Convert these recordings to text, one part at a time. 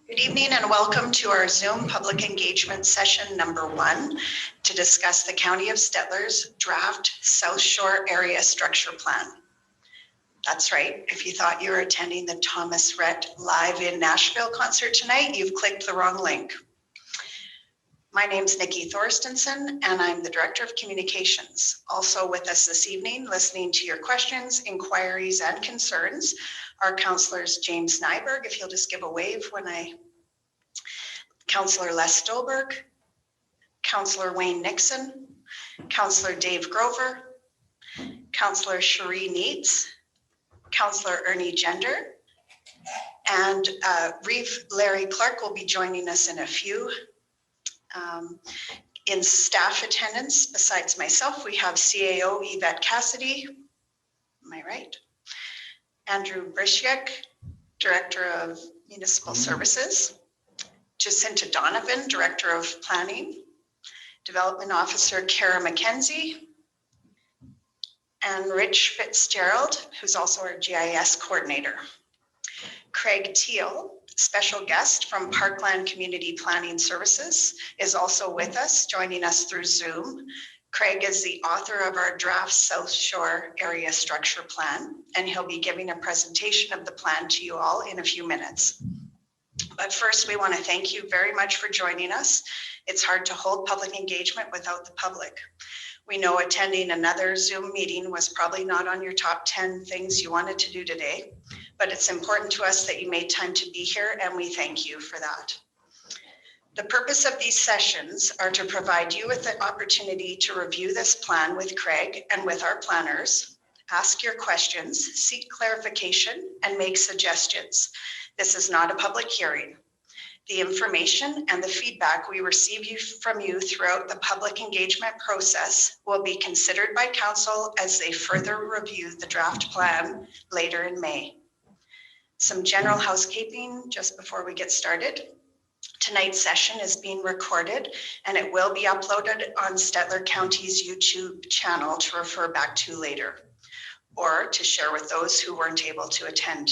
Good evening and welcome to our Zoom public engagement session number 1 to discuss the County of Stettler's draft South Shore Area Structure Plan. That's right, if you thought you were attending the Thomas Rhett Live in Nashville concert tonight, you've clicked the wrong link. My name's Nikki Thorstensen and I'm the Director of Communications. Also with us this evening, listening to your questions, inquiries, and concerns are Councillors James Nyberg, if you'll just give a wave when Councillor Les Stolberg, Councillor Wayne Nixon, Councillor Dave Grover, Councillor Cherie Neitz, Councillor Ernie Gender, and Reeve Larry Clark will be joining us in a few. In staff attendance, besides myself, we have CAO Yvette Cassidy, am I right? Andrew Brisiek, Director of Municipal Services, Jacinta Donovan, Director of Planning, Development Officer Kara McKenzie, and Rich Fitzgerald, who's also our GIS coordinator. Craig Teal, special guest from Parkland Community Planning Services, is also with us, joining us through Zoom. Craig is the author of our draft South Shore Area Structure Plan, and he'll be giving a presentation of the plan to you all in a few minutes. But first, we want to thank you very much for joining us. It's hard to hold public engagement without the public. We know attending another Zoom meeting was probably not on your top 10 things you wanted to do today, but it's important to us that you made time to be here, and we thank you for that. The purpose of these sessions are to provide you with the opportunity to review this plan with Craig and with our planners, ask your questions, seek clarification, and make suggestions. This is not a public hearing. The information and the feedback we receive from you throughout the public engagement process will be considered by council as they further review the draft plan later in May. Some general housekeeping just before we get started. Tonight's session is being recorded and it will be uploaded on Stettler County's YouTube channel to refer back to later or to share with those who weren't able to attend.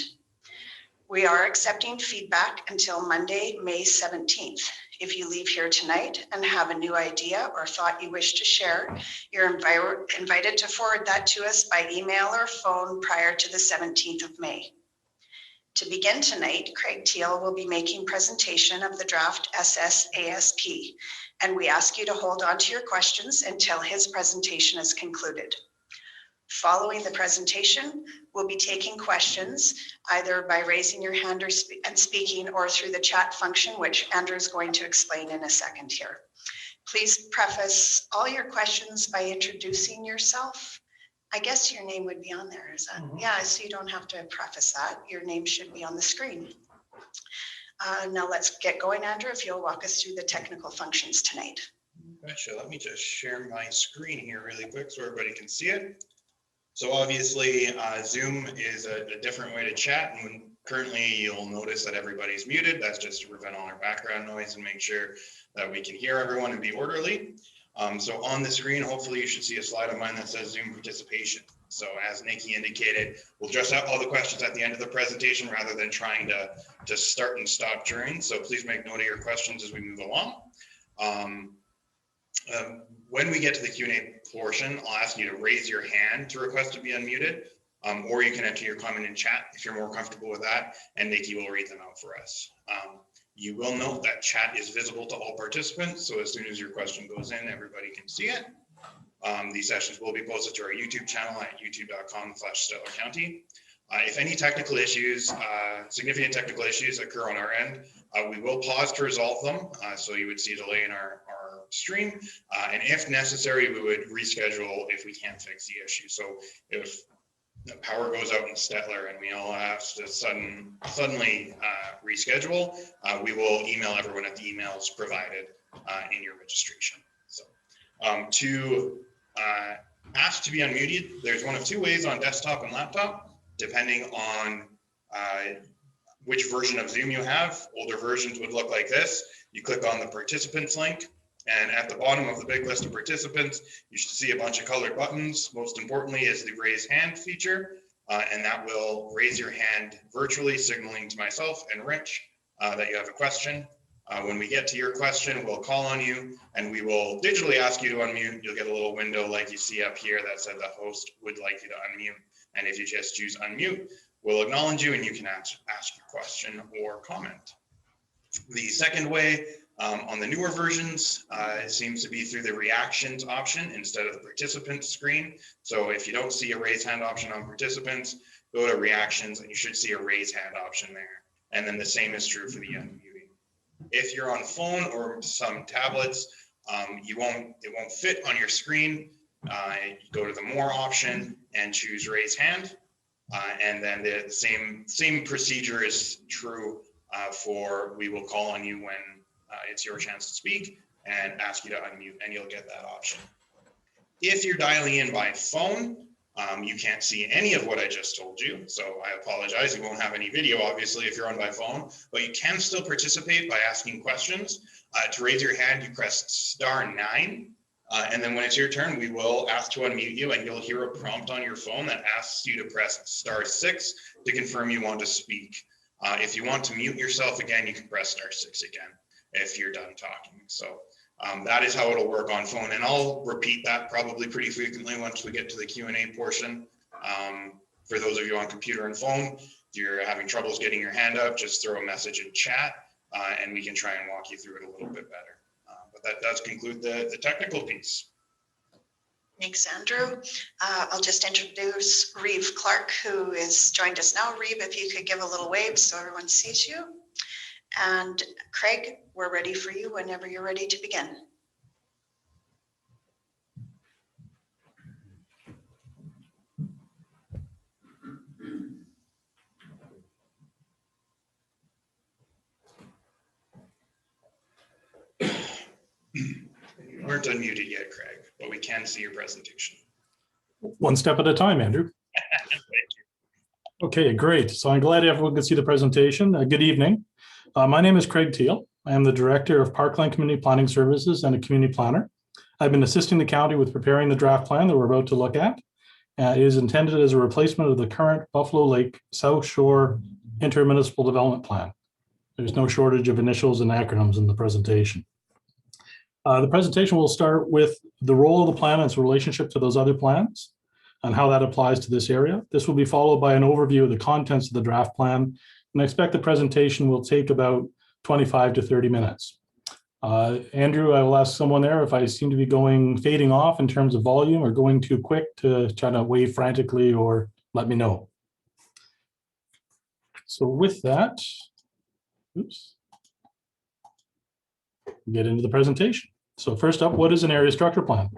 We are accepting feedback until Monday, May 17th. If you leave here tonight and have a new idea or thought you wish to share, you're invited to forward that to us by email or phone prior to the 17th of May. To begin tonight, Craig Teal will be making presentation of the draft SSASP, and we ask you to hold on to your questions until his presentation is concluded. Following the presentation, we'll be taking questions either by raising your hand and speaking or through the chat function, which Andrew is going to explain in a second here. Please preface all your questions by introducing yourself. I guess your name would be on there, is that? Yeah, so you don't have to preface that. Your name should be on the screen. Now let's get going, Andrew, if you'll walk us through the technical functions tonight. Gotcha. Let me just share my screen here really quick so everybody can see it. So obviously Zoom is a different way to chat, and currently you'll notice that everybody's muted. That's just to prevent all our background noise and make sure that we can hear everyone and be orderly. So on the screen, hopefully you should see a slide of mine that says Zoom participation. So as Nikki indicated, we'll just have all the questions at the end of the presentation rather than trying to start and stop during. So please make note of your questions as we move along. When we get to the Q&A portion, I'll ask you to raise your hand to request to be unmuted, or you can enter your comment in chat if you're more comfortable with that, and Nikki will read them out for us. You will note that chat is visible to all participants, so as soon as your question goes in, everybody can see it. These sessions will be posted to our YouTube channel at youtube.com/StettlerCounty. If any technical issues, significant technical issues occur on our end, we will pause to resolve them, so you would see a delay in our stream, and if necessary, we would reschedule if we can't fix the issue. So if the power goes out in Stettler and we all have to suddenly reschedule, we will email everyone at the emails provided in your registration. So to ask to be unmuted, there's one of two ways on desktop and laptop, depending on which version of Zoom you have. Older versions would look like this. You click on the participants link, and at the bottom of the big list of participants, you should see a bunch of colored buttons. Most importantly is the raise hand feature, and that will raise your hand virtually, signaling to myself and Rich that you have a question. When we get to your question, we'll call on you and we will digitally ask you to unmute. You'll get a little window like you see up here that said the host would like you to unmute. And if you just choose unmute, we'll acknowledge you and you can ask your question or comment. The second way on the newer versions, it seems to be through the reactions option instead of the participants screen. So if you don't see a raise hand option on participants, go to reactions and you should see a raise hand option there. And then the same is true for the unmuting. If you're on phone or some tablets, it won't fit on your screen. You go to the more option and choose raise hand. And then the same procedure is true for we will call on you when it's your chance to speak and ask you to unmute, and you'll get that option. If you're dialing in by phone, you can't see any of what I just told you, so I apologize. You won't have any video, obviously, if you're on by phone, but you can still participate by asking questions. To raise your hand, you press *9, and then when it's your turn, we will ask to unmute you, and you'll hear a prompt on your phone that asks you to press *6 to confirm you want to speak. If you want to mute yourself again, you can press *6 again if you're done talking. So that is how it'll work on phone. And I'll repeat that probably pretty frequently once we get to the Q&A portion. For those of you on computer and phone, if you're having troubles getting your hand up, just throw a message in chat and we can try and walk you through it a little bit better. But that does conclude the technical piece. Thanks, Andrew. I'll just introduce Reeve Clark, who is joined us now. Reeve, if you could give a little wave so everyone sees you. And Craig, we're ready for you whenever you're ready to begin. You aren't unmuted yet, Craig, but we can see your presentation. One step at a time, Andrew. Thank you. Okay, great. So I'm glad everyone can see the presentation. Good evening. My name is Craig Teal. I am the Director of Parkland Community Planning Services and a community planner. I've been assisting the county with preparing the draft plan that we're about to look at. It is intended as a replacement of the current Buffalo Lake South Shore Intermunicipal Development Plan. There's no shortage of initials and acronyms in the presentation. The presentation will start with the role of the plan and its relationship to those other plans and how that applies to this area. This will be followed by an overview of the contents of the draft plan. And I expect the presentation will take about 25 to 30 minutes. Andrew, I will ask someone there if I seem to be fading off in terms of volume or going too quick to try to wave frantically, or let me know. So with that, get into the presentation. So first up, what is an area structure plan?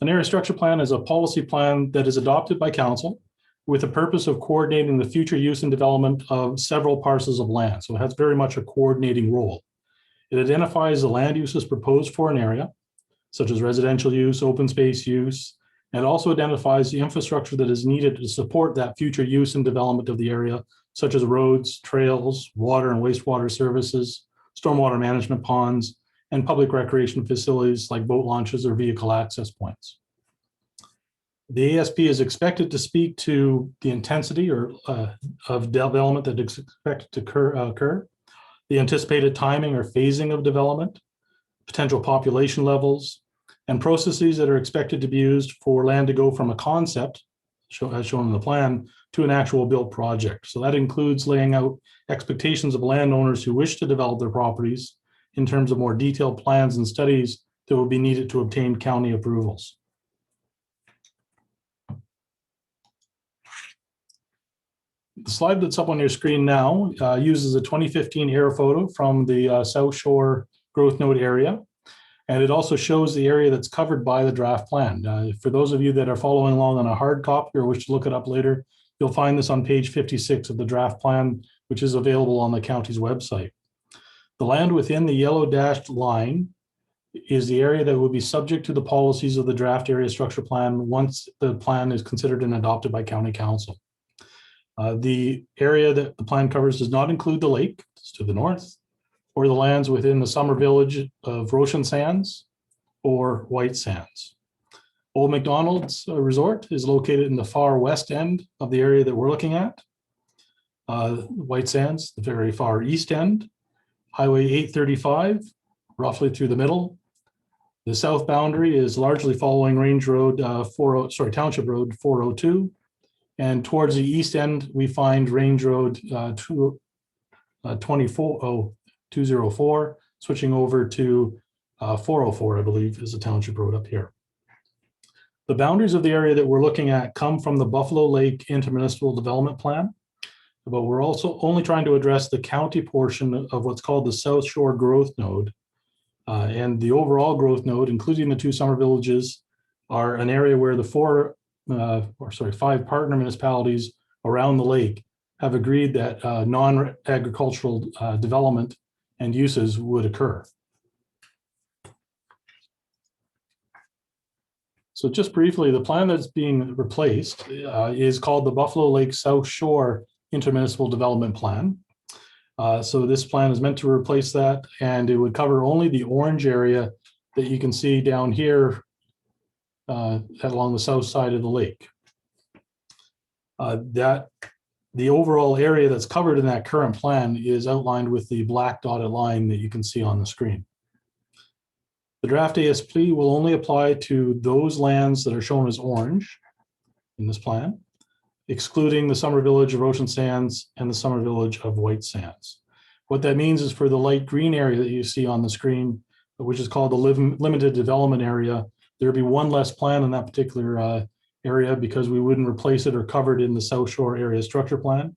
An area structure plan is a policy plan that is adopted by council with the purpose of coordinating the future use and development of several parcels of land. So it has very much a coordinating role. It identifies the land uses proposed for an area, such as residential use, open space use, and also identifies the infrastructure that is needed to support that future use and development of the area, such as roads, trails, water and wastewater services, stormwater management ponds, and public recreation facilities like boat launches or vehicle access points. The ASP is expected to speak to the intensity of development that is expected to occur, the anticipated timing or phasing of development, potential population levels, and processes that are expected to be used for land to go from a concept, as shown in the plan, to an actual built project. So that includes laying out expectations of landowners who wish to develop their properties in terms of more detailed plans and studies that will be needed to obtain county approvals. The slide that's up on your screen now uses a 2015 air photo from the South Shore Growth Node area. And it also shows the area that's covered by the draft plan. For those of you that are following along on a hard copy or wish to look it up later, you'll find this on page 56 of the draft plan, which is available on the county's website. The land within the yellow dashed line is the area that will be subject to the policies of the draft area structure plan once the plan is considered and adopted by county council. The area that the plan covers does not include the lake, it's to the north, or the lands within the summer village of Roshan Sands or White Sands. Old McDonald's Resort is located in the far west end of the area that we're looking at. White Sands, the very far east end, Highway 835, roughly through the middle. The south boundary is largely following Range Road Township Road 402. And towards the east end, we find Range Road 204, switching over to 404, I believe, is a township road up here. The boundaries of the area that we're looking at come from the Buffalo Lake Intermunicipal Development Plan, but we're also only trying to address the county portion of what's called the South Shore Growth Node. And the overall growth node, including the two summer villages, are an area where the five partner municipalities around the lake have agreed that non-agricultural development and uses would occur. So just briefly, the plan that's being replaced is called the Buffalo Lake South Shore Intermunicipal Development Plan. So this plan is meant to replace that, and it would cover only the orange area that you can see down here along the south side of the lake. The overall area that's covered in that current plan is outlined with the black dotted line that you can see on the screen. The draft ASP will only apply to those lands that are shown as orange in this plan, excluding the summer village of Ocean Sands and the summer village of White Sands. What that means is for the light green area that you see on the screen, which is called the limited development area, there'd be one less plan in that particular area because we wouldn't replace it or cover it in the South Shore Area Structure Plan.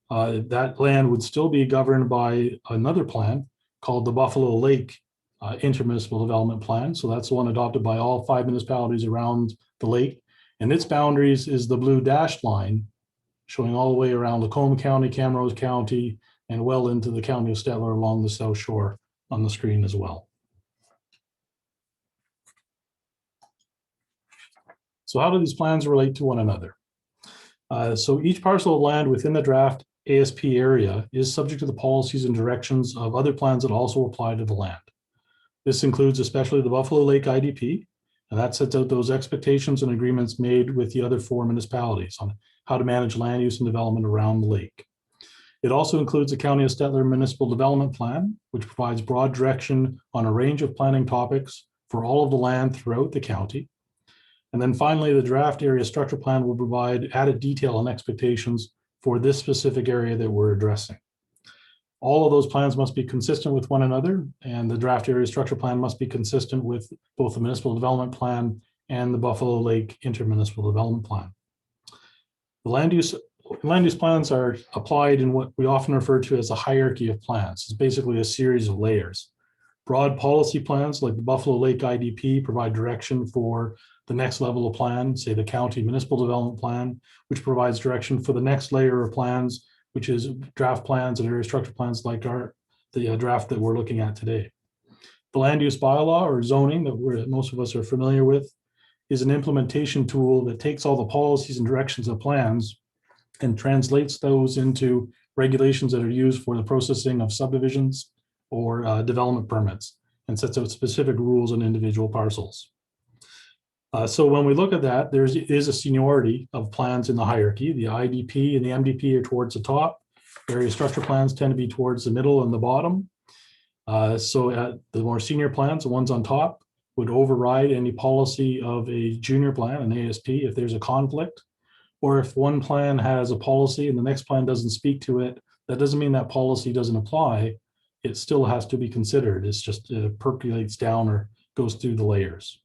That land would still be governed by another plan called the Buffalo Lake Intermunicipal Development Plan. So that's the one adopted by all 5 municipalities around the lake. And its boundaries is the blue dashed line showing all the way around Lacombe County, Camrose County, and well into the county of Stettler along the South Shore on the screen as well. So how do these plans relate to one another? So each parcel of land within the draft ASP area is subject to the policies and directions of other plans that also apply to the land. This includes especially the Buffalo Lake IDP, and that sets out those expectations and agreements made with the other 4 municipalities on how to manage land use and development around the lake. It also includes the County of Stettler Municipal Development Plan, which provides broad direction on a range of planning topics for all of the land throughout the county. And then finally, the draft area structure plan will provide added detail and expectations for this specific area that we're addressing. All of those plans must be consistent with one another, and the draft area structure plan must be consistent with both the municipal development plan and the Buffalo Lake Intermunicipal Development Plan. The land use plans are applied in what we often refer to as a hierarchy of plans. It's basically a series of layers. Broad policy plans like the Buffalo Lake IDP provide direction for the next level of plan, say the County Municipal Development Plan, which provides direction for the next layer of plans, which is draft plans and area structure plans like the draft that we're looking at today. The land use bylaw or zoning that most of us are familiar with is an implementation tool that takes all the policies and directions of plans and translates those into regulations that are used for the processing of subdivisions or development permits and sets out specific rules on individual parcels. So when we look at that, there is a seniority of plans in the hierarchy. The IDP and the MDP are towards the top. Area structure plans tend to be towards the middle and the bottom. So the more senior plans, the ones on top, would override any policy of a junior plan, an ASP, if there's a conflict. Or if one plan has a policy and the next plan doesn't speak to it, that doesn't mean that policy doesn't apply. It still has to be considered. It's just percolates down or goes through the layers.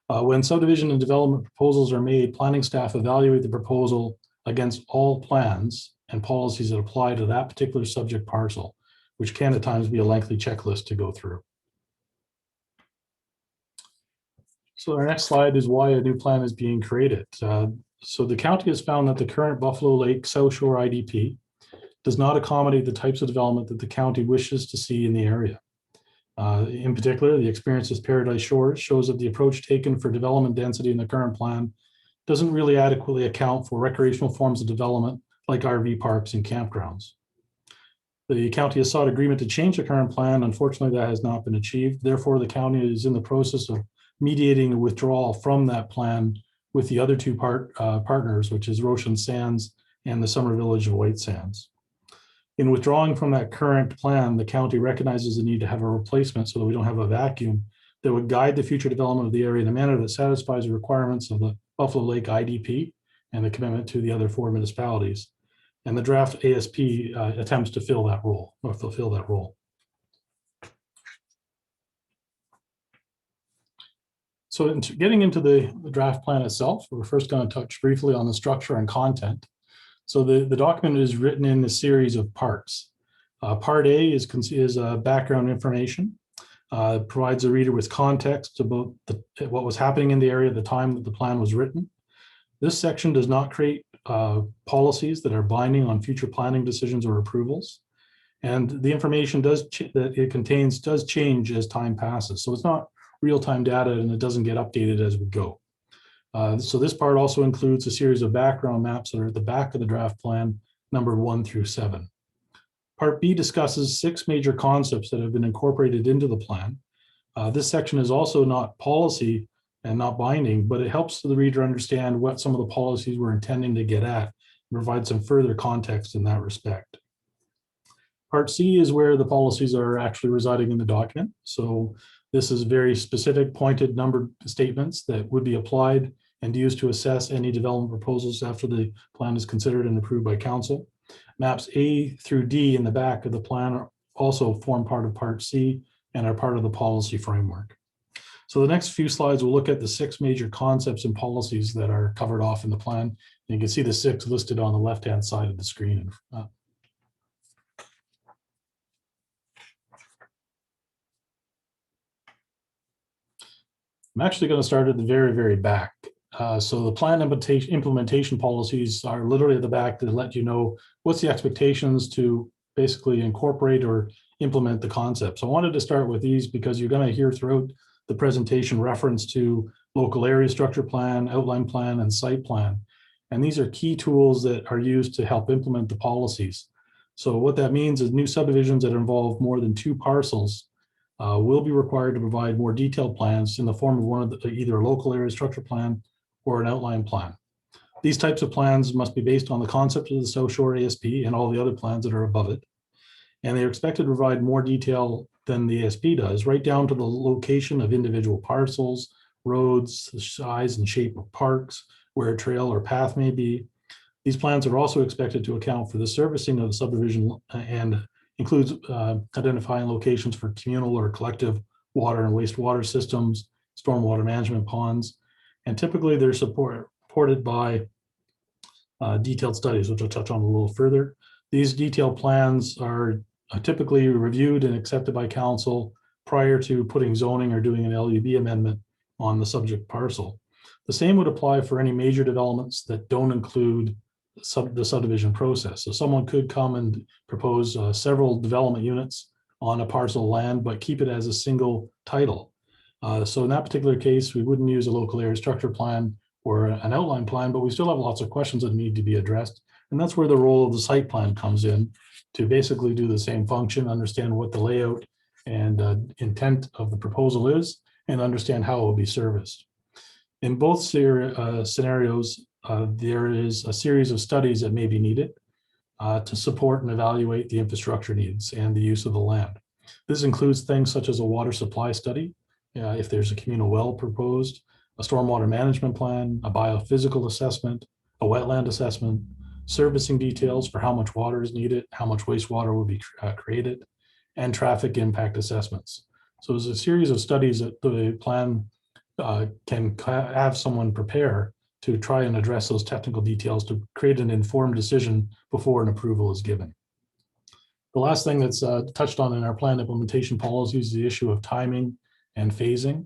When subdivision and development proposals are made, planning staff evaluate the proposal against all plans and policies that apply to that particular subject parcel, which can at times be a lengthy checklist to go through. So our next slide is why a new plan is being created. So the county has found that the current Buffalo Lake South Shore IDP does not accommodate the types of development that the county wishes to see in the area. In particular, the experience with Paradise Shores shows that the approach taken for development density in the current plan doesn't really adequately account for recreational forms of development like RV parks and campgrounds. The county has sought agreement to change the current plan. Unfortunately, that has not been achieved. Therefore, the county is in the process of mediating a withdrawal from that plan with the other 2 partners, which is Ocean Sands and the Summer Village of White Sands. In withdrawing from that current plan, the county recognizes the need to have a replacement so that we don't have a vacuum that would guide the future development of the area in a manner that satisfies the requirements of the Buffalo Lake IDP and the commitment to the other 4 municipalities. And the draft ASP attempts to fill that role or fulfill that role. So getting into the draft plan itself, we're first going to touch briefly on the structure and content. So the document is written in a series of parts. Part A is background information. Provides the reader with context about what was happening in the area at the time that the plan was written. This section does not create policies that are binding on future planning decisions or approvals. And the information that it contains does change as time passes. So it's not real-time data and it doesn't get updated as we go. So this part also includes a series of background maps that are at the back of the draft plan, numbered 1 through 7. Part B discusses 6 major concepts that have been incorporated into the plan. This section is also not policy and not binding, but it helps the reader understand what some of the policies we're intending to get at and provide some further context in that respect. Part C is where the policies are actually residing in the document. So this is very specific, pointed, numbered statements that would be applied and used to assess any development proposals after the plan is considered and approved by council. Maps A through D in the back of the plan also form part of Part C and are part of the policy framework. So the next few slides will look at the 6 major concepts and policies that are covered off in the plan. And you can see the 6 listed on the left-hand side of the screen. I'm actually going to start at the very, very back. So the plan implementation policies are literally at the back to let you know what's the expectations to basically incorporate or implement the concepts. I wanted to start with these because you're going to hear throughout the presentation reference to local area structure plan, outline plan, and site plan. And these are key tools that are used to help implement the policies. So what that means is new subdivisions that involve more than 2 parcels will be required to provide more detailed plans in the form of either a local area structure plan or an outline plan. These types of plans must be based on the concept of the South Shore ASP and all the other plans that are above it. And they're expected to provide more detail than the ASP does, right down to the location of individual parcels, roads, the size and shape of parks, where a trail or path may be. These plans are also expected to account for the servicing of the subdivision and includes identifying locations for communal or collective water and wastewater systems, stormwater management ponds, and typically they're supported by detailed studies, which I'll touch on a little further. These detailed plans are typically reviewed and accepted by council prior to putting zoning or doing an LUB amendment on the subject parcel. The same would apply for any major developments that don't include the subdivision process. So someone could come and propose several development units on a parcel of land, but keep it as a single title. So in that particular case, we wouldn't use a local area structure plan or an outline plan, but we still have lots of questions that need to be addressed. And that's where the role of the site plan comes in to basically do the same function, understand what the layout and intent of the proposal is, and understand how it will be serviced. In both scenarios, there is a series of studies that may be needed to support and evaluate the infrastructure needs and the use of the land. This includes things such as a water supply study, if there's a communal well proposed, a stormwater management plan, a biophysical assessment, a wetland assessment, servicing details for how much water is needed, how much wastewater will be created, and traffic impact assessments. So there's a series of studies that the plan can have someone prepare to try and address those technical details to create an informed decision before an approval is given. The last thing that's touched on in our plan implementation policy is the issue of timing and phasing.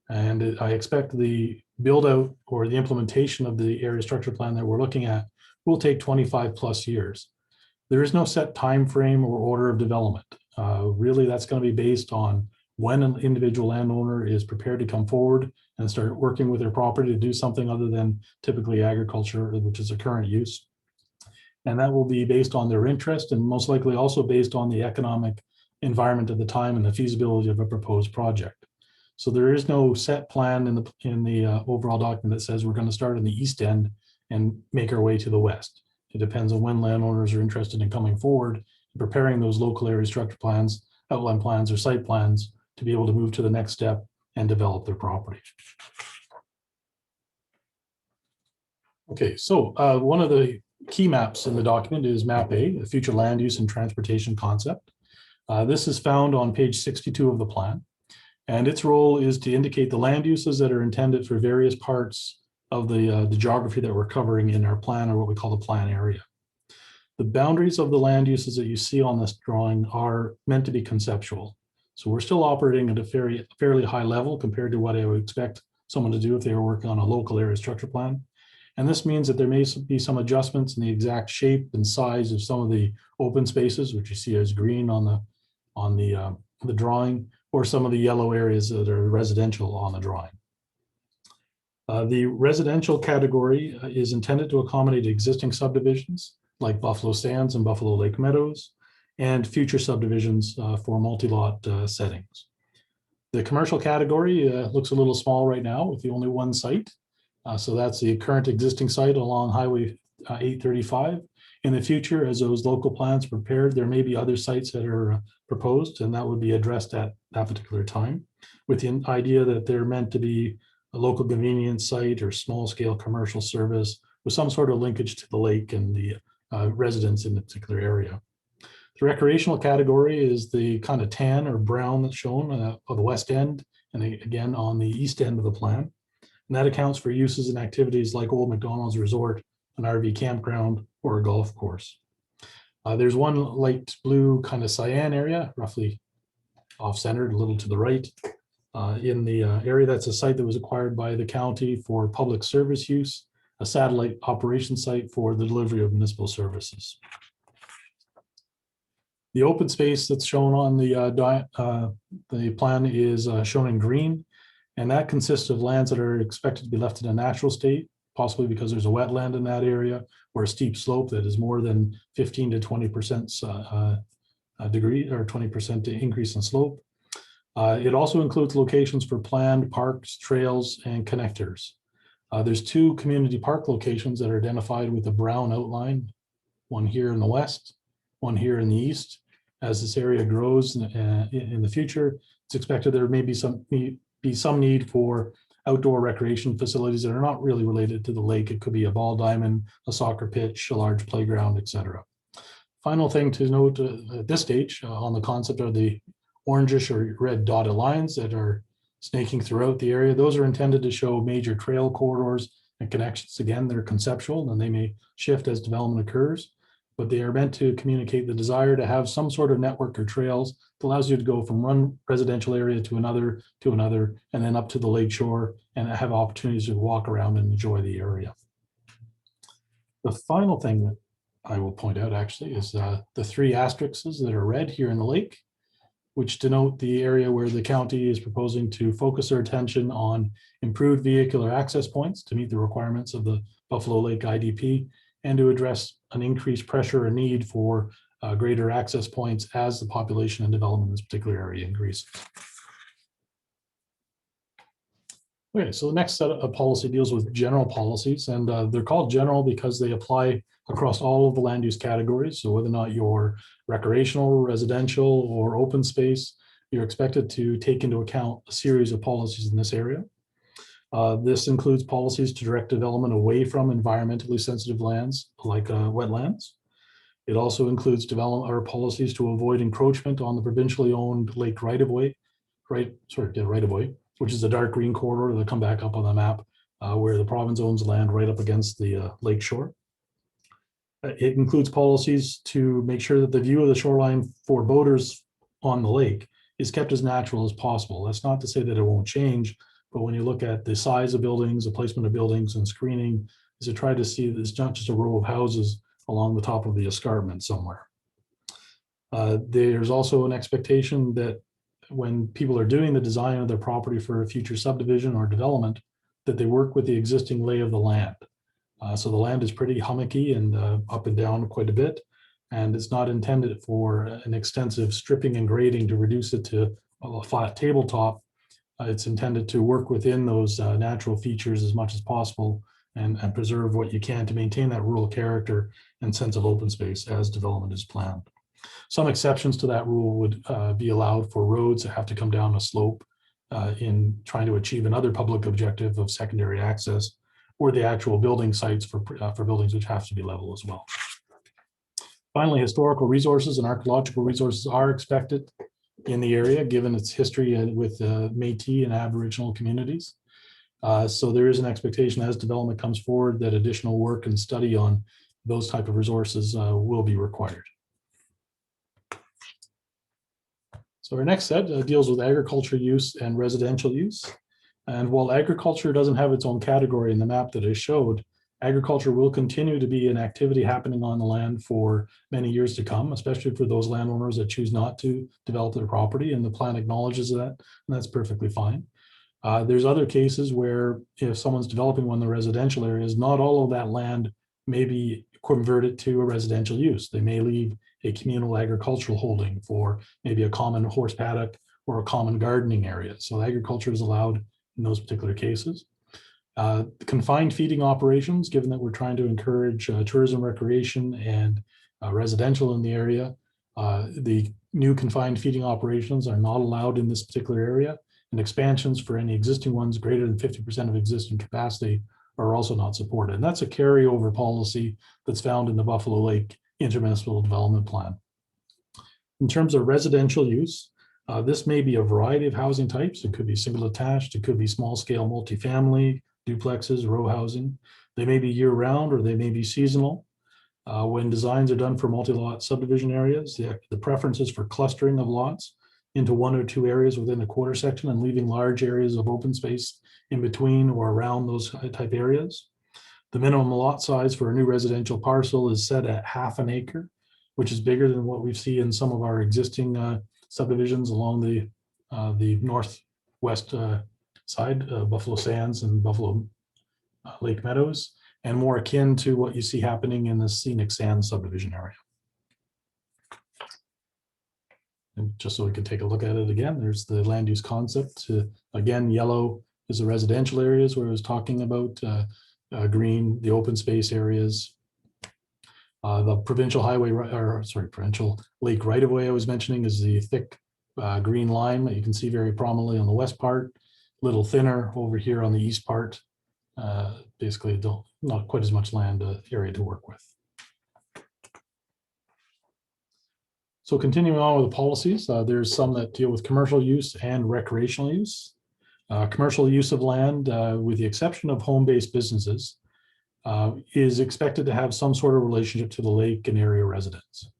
And I expect the build out or the implementation of the area structure plan that we're looking at will take 25 plus years. There is no set time frame or order of development. Really, that's going to be based on when an individual landowner is prepared to come forward and start working with their property to do something other than typically agriculture, which is a current use. And that will be based on their interest and most likely also based on the economic environment at the time and the feasibility of a proposed project. So there is no set plan in the overall document that says we're going to start in the east end and make our way to the west. It depends on when landowners are interested in coming forward preparing those local area structure plans, outline plans, or site plans to be able to move to the next step and develop their property. Okay, so one of the key maps in the document is map A, the future land use and transportation concept. This is found on page 62 of the plan, and its role is to indicate the land uses that are intended for various parts of the geography that we're covering in our plan, or what we call the plan area. The boundaries of the land uses that you see on this drawing are meant to be conceptual. So we're still operating at a fairly high level compared to what I would expect someone to do if they were working on a local area structure plan. And this means that there may be some adjustments in the exact shape and size of some of the open spaces, which you see as green on the drawing, or some of the yellow areas that are residential on the drawing. The residential category is intended to accommodate existing subdivisions like Buffalo Sands and Buffalo Lake Meadows, and future subdivisions for multi-lot settings. The commercial category looks a little small right now with the only one site. So that's the current existing site along Highway 835. In the future, as those local plans are prepared, there may be other sites that are proposed, and that would be addressed at that particular time, with the idea that they're meant to be a local convenience site or small scale commercial service with some sort of linkage to the lake and the residents in the particular area. The recreational category is the kind of tan or brown that's shown of the west end, and again on the east end of the plan. And that accounts for uses and activities like Old McDonald's Resort, an RV campground, or a golf course. There's one light blue kind of cyan area, roughly off-centered, a little to the right, in the area. That's a site that was acquired by the county for public service use, a satellite operation site for the delivery of municipal services. The open space that's shown on the plan is shown in green, and that consists of lands that are expected to be left in a natural state, possibly because there's a wetland in that area or a steep slope that is more than 15 to 20% degree or 20% increase in slope. It also includes locations for planned parks, trails, and connectors. There's two community park locations that are identified with a brown outline, one here in the west, one here in the east. As this area grows in the future, it's expected there may be some need for outdoor recreation facilities that are not really related to the lake. It could be a ball diamond, a soccer pitch, a large playground, etc. Final thing to note at this stage on the concept are the orangish or red dotted lines that are snaking throughout the area. Those are intended to show major trail corridors and connections. Again, they're conceptual and they may shift as development occurs, but they are meant to communicate the desire to have some sort of network or trails that allows you to go from one residential area to another, and then up to the lake shore and have opportunities to walk around and enjoy the area. The final thing that I will point out actually is the three asterisks that are red here in the lake, which denote the area where the county is proposing to focus their attention on improved vehicular access points to meet the requirements of the Buffalo Lake IDP and to address an increased pressure and need for greater access points as the population and development in this particular area increases. Okay, so the next set of policy deals with general policies, and they're called general because they apply across all of the land use categories. So whether or not you're recreational, residential, or open space, you're expected to take into account a series of policies in this area. This includes policies to direct development away from environmentally sensitive lands like wetlands. It also includes development or policies to avoid encroachment on the provincially owned lake right-of-way, which is a dark green corridor that'll come back up on the map where the province owns land right up against the lake shore. It includes policies to make sure that the view of the shoreline for boaters on the lake is kept as natural as possible. That's not to say that it won't change, but when you look at the size of buildings, the placement of buildings and screening, is to try to see that it's not just a row of houses along the top of the escarpment somewhere. There's also an expectation that when people are doing the design of their property for a future subdivision or development, that they work with the existing lay of the land. So the land is pretty hummocky and up and down quite a bit, and it's not intended for an extensive stripping and grading to reduce it to a flat tabletop. It's intended to work within those natural features as much as possible and preserve what you can to maintain that rural character and sense of open space as development is planned. Some exceptions to that rule would be allowed for roads that have to come down a slope in trying to achieve another public objective of secondary access, or the actual building sites for buildings which have to be level as well. Finally, historical resources and archaeological resources are expected in the area, given its history with Métis and Aboriginal communities. So there is an expectation as development comes forward that additional work and study on those type of resources will be required. So our next set deals with agriculture use and residential use. And while agriculture doesn't have its own category in the map that I showed, agriculture will continue to be an activity happening on the land for many years to come, especially for those landowners that choose not to develop their property, and the plan acknowledges that, and that's perfectly fine. There's other cases where if someone's developing one of the residential areas, not all of that land may be converted to a residential use. They may leave a communal agricultural holding for maybe a common horse paddock or a common gardening area. So agriculture is allowed in those particular cases. Confined feeding operations, given that we're trying to encourage tourism, recreation, and residential in the area, the new confined feeding operations are not allowed in this particular area, and expansions for any existing ones greater than 50% of existing capacity are also not supported. And that's a carryover policy that's found in the Buffalo Lake Intermunicipal Development Plan. In terms of residential use, this may be a variety of housing types. It could be single attached, it could be small scale multifamily, duplexes, row housing. They may be year round or they may be seasonal. When designs are done for multi-lot subdivision areas, the preference is for clustering of lots into one or two areas within a quarter section and leaving large areas of open space in between or around those type areas. The minimum lot size for a new residential parcel is set at ½ an acre, which is bigger than what we see in some of our existing subdivisions along the northwest side, Buffalo Sands and Buffalo Lake Meadows, and more akin to what you see happening in the Scenic Sands subdivision area. And just so we can take a look at it again, there's the land use concept. Again, yellow is the residential areas where I was talking about, green, the open space areas. The provincial highway, provincial lake right of way I was mentioning is the thick green line that you can see very prominently on the west part, a little thinner over here on the east part. Basically, not quite as much land area to work with. So continuing on with the policies, there's some that deal with commercial use and recreational use. Commercial use of land, with the exception of home-based businesses, is expected to have some sort of relationship to the lake and area residents.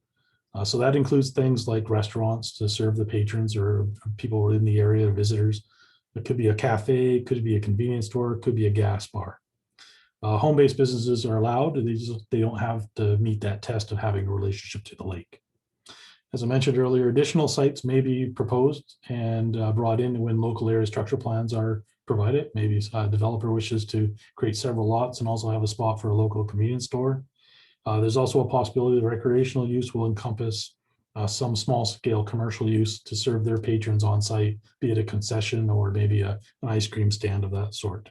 So that includes things like restaurants to serve the patrons or people in the area, visitors. It could be a cafe, it could be a convenience store, it could be a gas bar. Home-based businesses are allowed, they don't have to meet that test of having a relationship to the lake. As I mentioned earlier, additional sites may be proposed and brought in when local area structure plans are provided. Maybe a developer wishes to create several lots and also have a spot for a local convenience store. There's also a possibility that recreational use will encompass some small scale commercial use to serve their patrons on site, be it a concession or maybe an ice cream stand of that sort.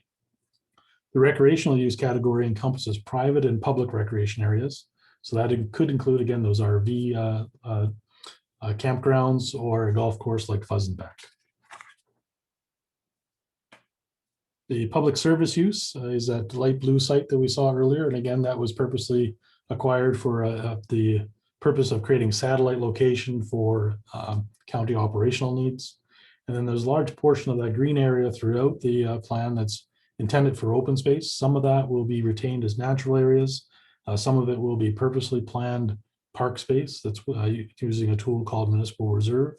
The recreational use category encompasses private and public recreation areas. So that could include, again, those RV campgrounds or a golf course like Fuzzenbeck. The public service use is that light blue site that we saw earlier. And again, that was purposely acquired for the purpose of creating satellite location for county operational needs. And then there's a large portion of that green area throughout the plan that's intended for open space. Some of that will be retained as natural areas. Some of it will be purposely planned park space that's using a tool called municipal reserve.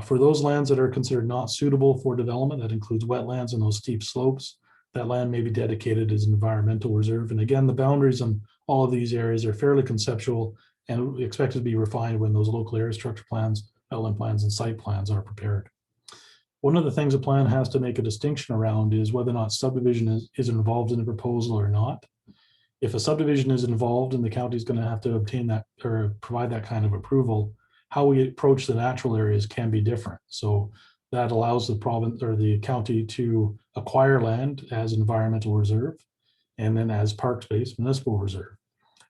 For those lands that are considered not suitable for development, that includes wetlands and those steep slopes, that land may be dedicated as an environmental reserve. And again, the boundaries on all of these areas are fairly conceptual and expected to be refined when those local area structure plans, outline plans, and site plans are prepared. One of the things a plan has to make a distinction around is whether or not subdivision is involved in the proposal or not. If a subdivision is involved and the county is going to have to obtain that or provide that kind of approval, how we approach the natural areas can be different. So that allows the province or the county to acquire land as environmental reserve and then as park space, municipal reserve.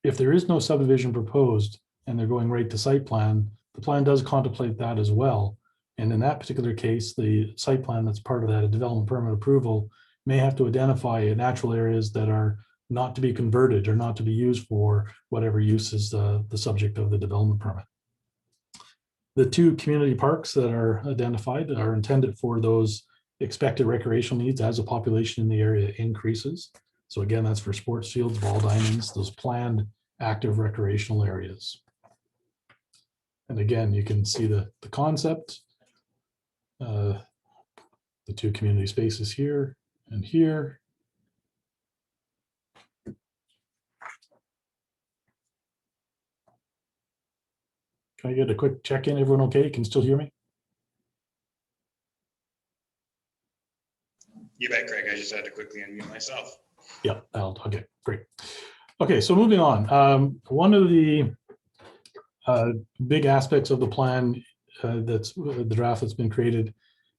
If there is no subdivision proposed, and they're going right to site plan, the plan does contemplate that as well. And in that particular case, the site plan that's part of that development permit approval may have to identify natural areas that are not to be converted or not to be used for whatever use is the subject of the development permit. The 2 community parks that are identified are intended for those expected recreational needs as the population in the area increases. So again, that's for sports fields, ball diamonds, those planned active recreational areas. And again, you can see the concept. The 2 community spaces here and here. Can I get a quick check-in? Everyone okay? You can still hear me? You bet, Craig. I just had to quickly unmute myself. Yeah, okay, great. Okay, so moving on. One of the big aspects of the plan that's the draft that's been created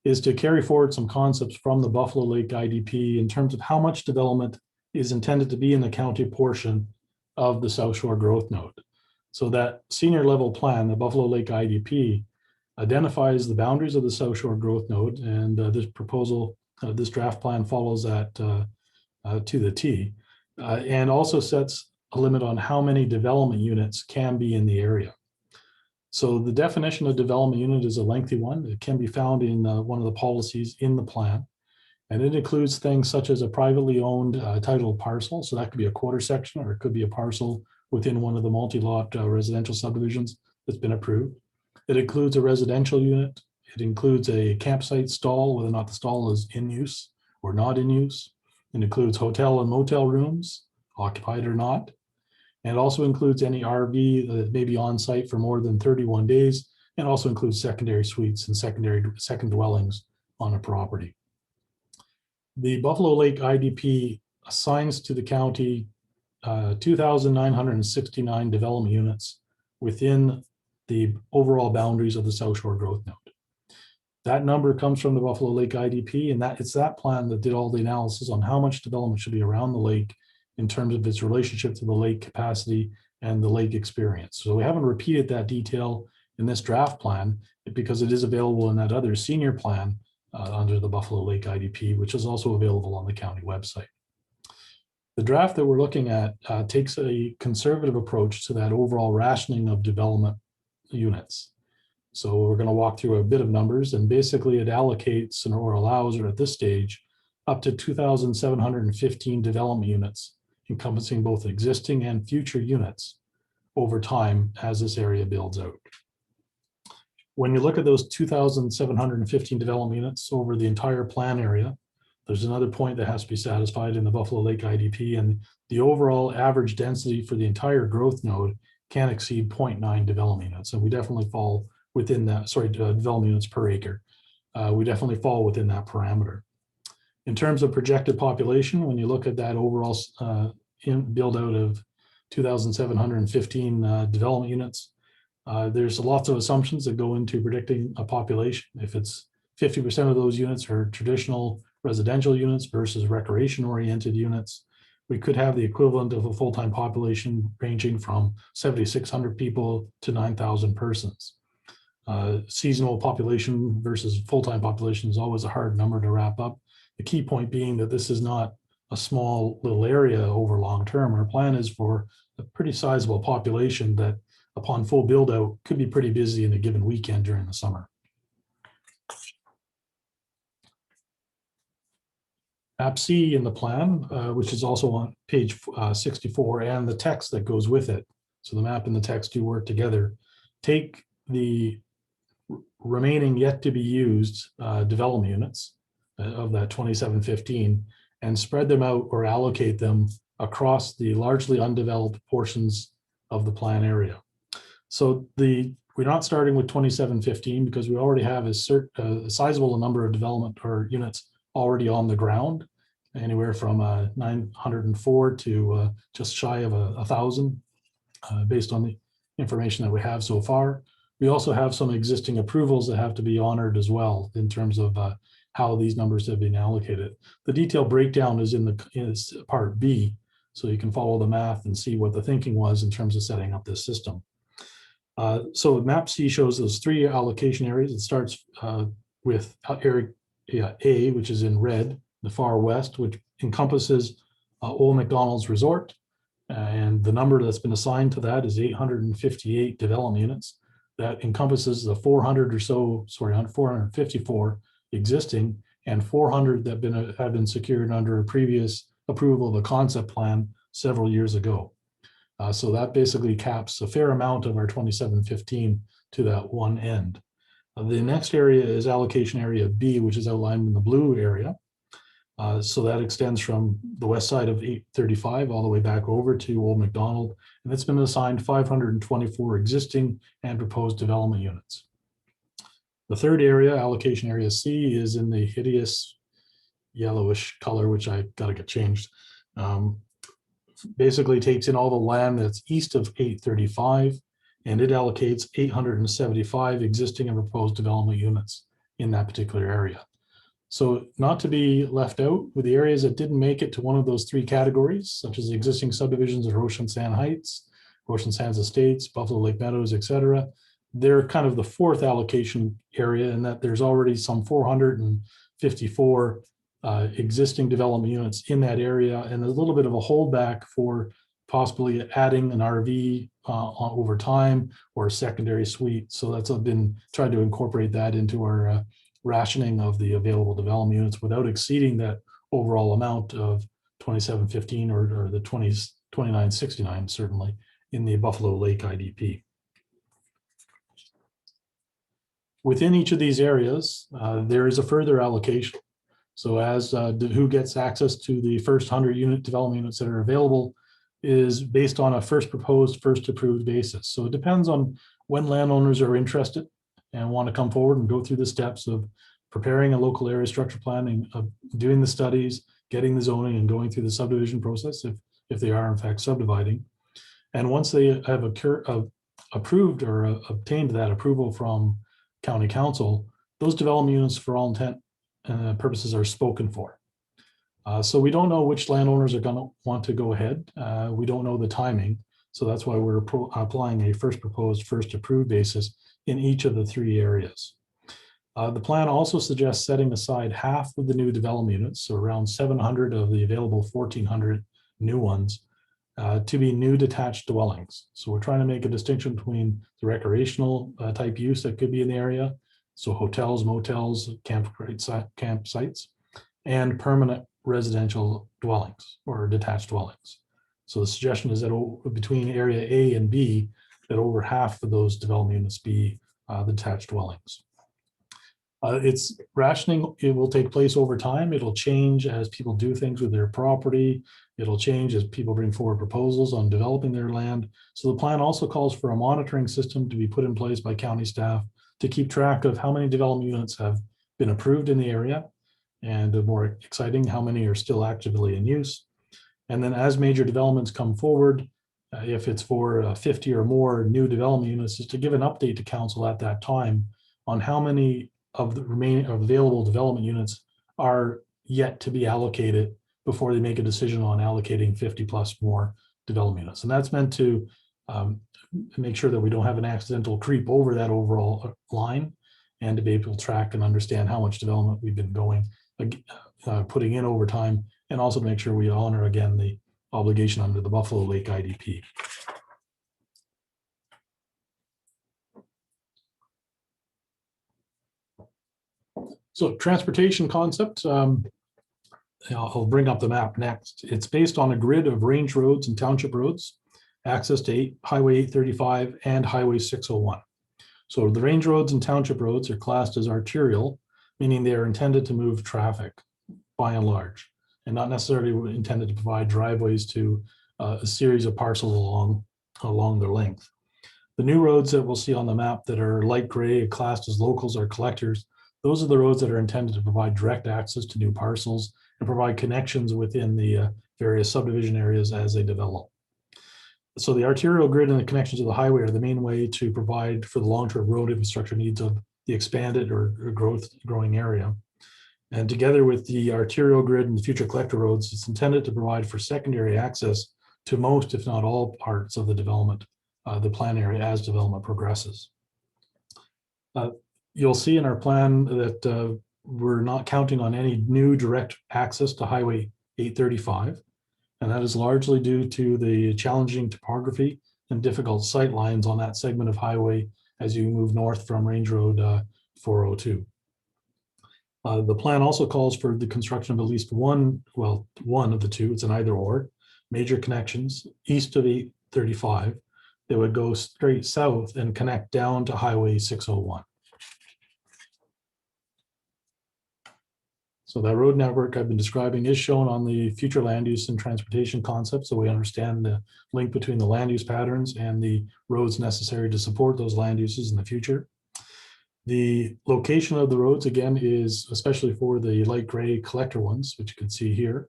is to carry forward some concepts from the Buffalo Lake IDP in terms of how much development is intended to be in the county portion of the South Shore Growth Node. So that senior level plan, the Buffalo Lake IDP, identifies the boundaries of the South Shore Growth Node, and this proposal, this draft plan follows that to the T, and also sets a limit on how many development units can be in the area. So the definition of development unit is a lengthy one. It can be found in one of the policies in the plan. And it includes things such as a privately owned titled parcel. So that could be a quarter section, or it could be a parcel within one of the multi-lot residential subdivisions that's been approved. It includes a residential unit. It includes a campsite stall, whether or not the stall is in use or not in use. It includes hotel and motel rooms, occupied or not. And it also includes any RV that may be on site for more than 31 days, and also includes secondary suites and second dwellings on a property. The Buffalo Lake IDP assigns to the county 2,969 development units within the overall boundaries of the South Shore Growth Node. That number comes from the Buffalo Lake IDP, and it's that plan that did all the analysis on how much development should be around the lake in terms of its relationship to the lake capacity and the lake experience. So we haven't repeated that detail in this draft plan because it is available in that other senior plan under the Buffalo Lake IDP, which is also available on the county website. The draft that we're looking at takes a conservative approach to that overall rationing of development units. So we're going to walk through a bit of numbers, and basically it allocates or allows, or at this stage, up to 2,715 development units, encompassing both existing and future units over time as this area builds out. When you look at those 2,715 development units over the entire plan area, there's another point that has to be satisfied in the Buffalo Lake IDP, and the overall average density for the entire growth node can exceed 0.9 development units. And we definitely fall within that, development units per acre. We definitely fall within that parameter. In terms of projected population, when you look at that overall build out of 2,715 development units, there's lots of assumptions that go into predicting a population. If it's 50% of those units are traditional residential units versus recreation-oriented units, we could have the equivalent of a full-time population ranging from 7,600 people to 9,000 persons. Seasonal population versus full-time population is always a hard number to wrap up. The key point being that this is not a small little area over long-term. Our plan is for a pretty sizable population that upon full build-out could be pretty busy in a given weekend during the summer. App C in the plan, which is also on page 64, and the text that goes with it. So the map and the text do work together. Take the remaining yet to be used development units of that 2,715 and spread them out or allocate them across the largely undeveloped portions of the plan area. So we're not starting with 2,715 because we already have a sizable number of development or units already on the ground, anywhere from 904 to just shy of 1,000 based on the information that we have so far. We also have some existing approvals that have to be honored as well in terms of how these numbers have been allocated. The detailed breakdown is in part B, so you can follow the math and see what the thinking was in terms of setting up this system. So map C shows those three allocation areas. It starts with area A, which is in red, the far west, which encompasses Old McDonald's Resort. And the number that's been assigned to that is 858 development units. That encompasses the 400 or so, 454 existing and 400 that have been secured under a previous approval of a concept plan several years ago. So that basically caps a fair amount of our 2715 to that one end. The next area is allocation area B, which is outlined in the blue area. So that extends from the west side of 835 all the way back over to Old McDonald, and it's been assigned 524 existing and proposed development units. The third area, allocation area C, is in the hideous yellowish color, which I got to get changed. Basically takes in all the land that's east of 835, and it allocates 875 existing and proposed development units in that particular area. So not to be left out, with the areas that didn't make it to one of those three categories, such as the existing subdivisions of Ocean Sand Heights, Ocean Sands Estates, Buffalo Lake Meadows, etc. They're kind of the fourth allocation area in that there's already some 454 existing development units in that area, and there's a little bit of a holdback for possibly adding an RV over time or a secondary suite. So that's been trying to incorporate that into our rationing of the available development units without exceeding that overall amount of 2715 or the 2969 certainly in the Buffalo Lake IDP. Within each of these areas, there is a further allocation. So as who gets access to the first 100 unit development units that are available is based on a first proposed, first approved basis. So it depends on when landowners are interested and want to come forward and go through the steps of preparing a local area structure planning, of doing the studies, getting the zoning, and going through the subdivision process if they are in fact subdividing. And once they have approved or obtained that approval from county council, those development units for all intent and purposes are spoken for. So we don't know which landowners are going to want to go ahead. We don't know the timing. So that's why we're applying a first proposed, first approved basis in each of the three areas. The plan also suggests setting aside half of the new development units, so around 700 of the available 1,400 new ones, to be new detached dwellings. So we're trying to make a distinction between the recreational type use that could be in the area, so hotels, motels, campsites, and permanent residential dwellings or detached dwellings. So the suggestion is that between area A and B, that over half of those development units be the detached dwellings. It's rationing. It will take place over time. It'll change as people do things with their property. It'll change as people bring forward proposals on developing their land. So the plan also calls for a monitoring system to be put in place by county staff to keep track of how many development units have been approved in the area, and more exciting, how many are still actively in use. And then as major developments come forward, if it's for 50 or more new development units, is to give an update to council at that time on how many of the remaining available development units are yet to be allocated before they make a decision on allocating 50 plus more development units. And that's meant to make sure that we don't have an accidental creep over that overall line, and to be able to track and understand how much development we've been putting in over time, and also to make sure we honor again the obligation under the Buffalo Lake IDP. So transportation concept, I'll bring up the map next. It's based on a grid of range roads and township roads, access to Highway 835 and Highway 601. So the range roads and township roads are classed as arterial, meaning they are intended to move traffic by and large, and not necessarily intended to provide driveways to a series of parcels along their length. The new roads that we'll see on the map that are light gray, classed as locals or collectors, those are the roads that are intended to provide direct access to new parcels and provide connections within the various subdivision areas as they develop. So the arterial grid and the connections to the highway are the main way to provide for the long-term road infrastructure needs of the expanded or growing area. And together with the arterial grid and the future collector roads, it's intended to provide for secondary access to most, if not all, parts of the development the plan area as development progresses. You'll see in our plan that we're not counting on any new direct access to Highway 835. And that is largely due to the challenging topography and difficult sight lines on that segment of highway as you move north from Range Road 402. The plan also calls for the construction of at least one of the two, it's an either or, major connections east of 835 that would go straight south and connect down to Highway 601. So that road network I've been describing is shown on the future land use and transportation concept, so we understand the link between the land use patterns and the roads necessary to support those land uses in the future. The location of the roads, again, is especially for the light gray collector ones, which you can see here,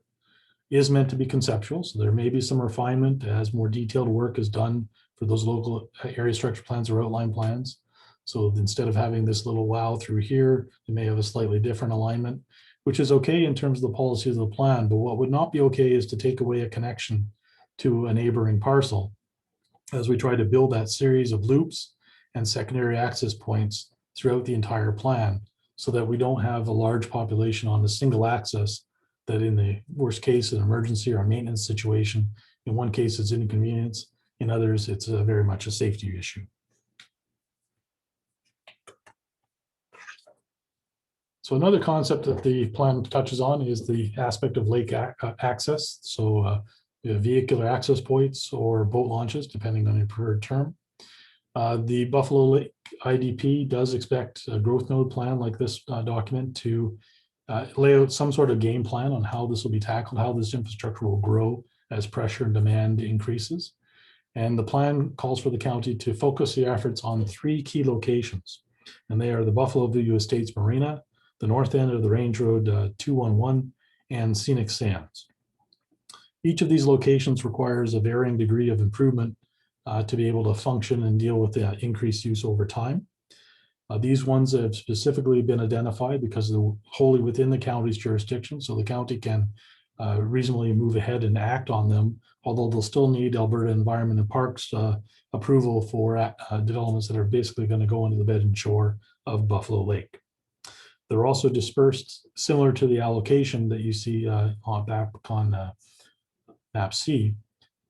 is meant to be conceptual. So there may be some refinement as more detailed work is done for those local area structure plans or outline plans. So instead of having this little wow through here, it may have a slightly different alignment, which is okay in terms of the policy of the plan. But what would not be okay is to take away a connection to a neighboring parcel as we try to build that series of loops and secondary access points throughout the entire plan, so that we don't have a large population on a single access that in the worst case, an emergency or a maintenance situation, in one case it's inconvenience, in others it's very much a safety issue. So another concept that the plan touches on is the aspect of lake access. So vehicular access points or boat launches, depending on your preferred term. The Buffalo Lake IDP does expect a growth node plan like this document to lay out some sort of game plan on how this will be tackled, how this infrastructure will grow as pressure and demand increases. And the plan calls for the county to focus the efforts on 3 key locations. And they are the Buffalo View Estates Marina, the north end of the Range Road 211, and Scenic Sands. Each of these locations requires a varying degree of improvement to be able to function and deal with the increased use over time. These ones have specifically been identified because they're wholly within the county's jurisdiction, so the county can reasonably move ahead and act on them, although they'll still need Alberta Environment and Parks approval for developments that are basically going to go into the bed and shore of Buffalo Lake. They're also dispersed similar to the allocation that you see back on map C,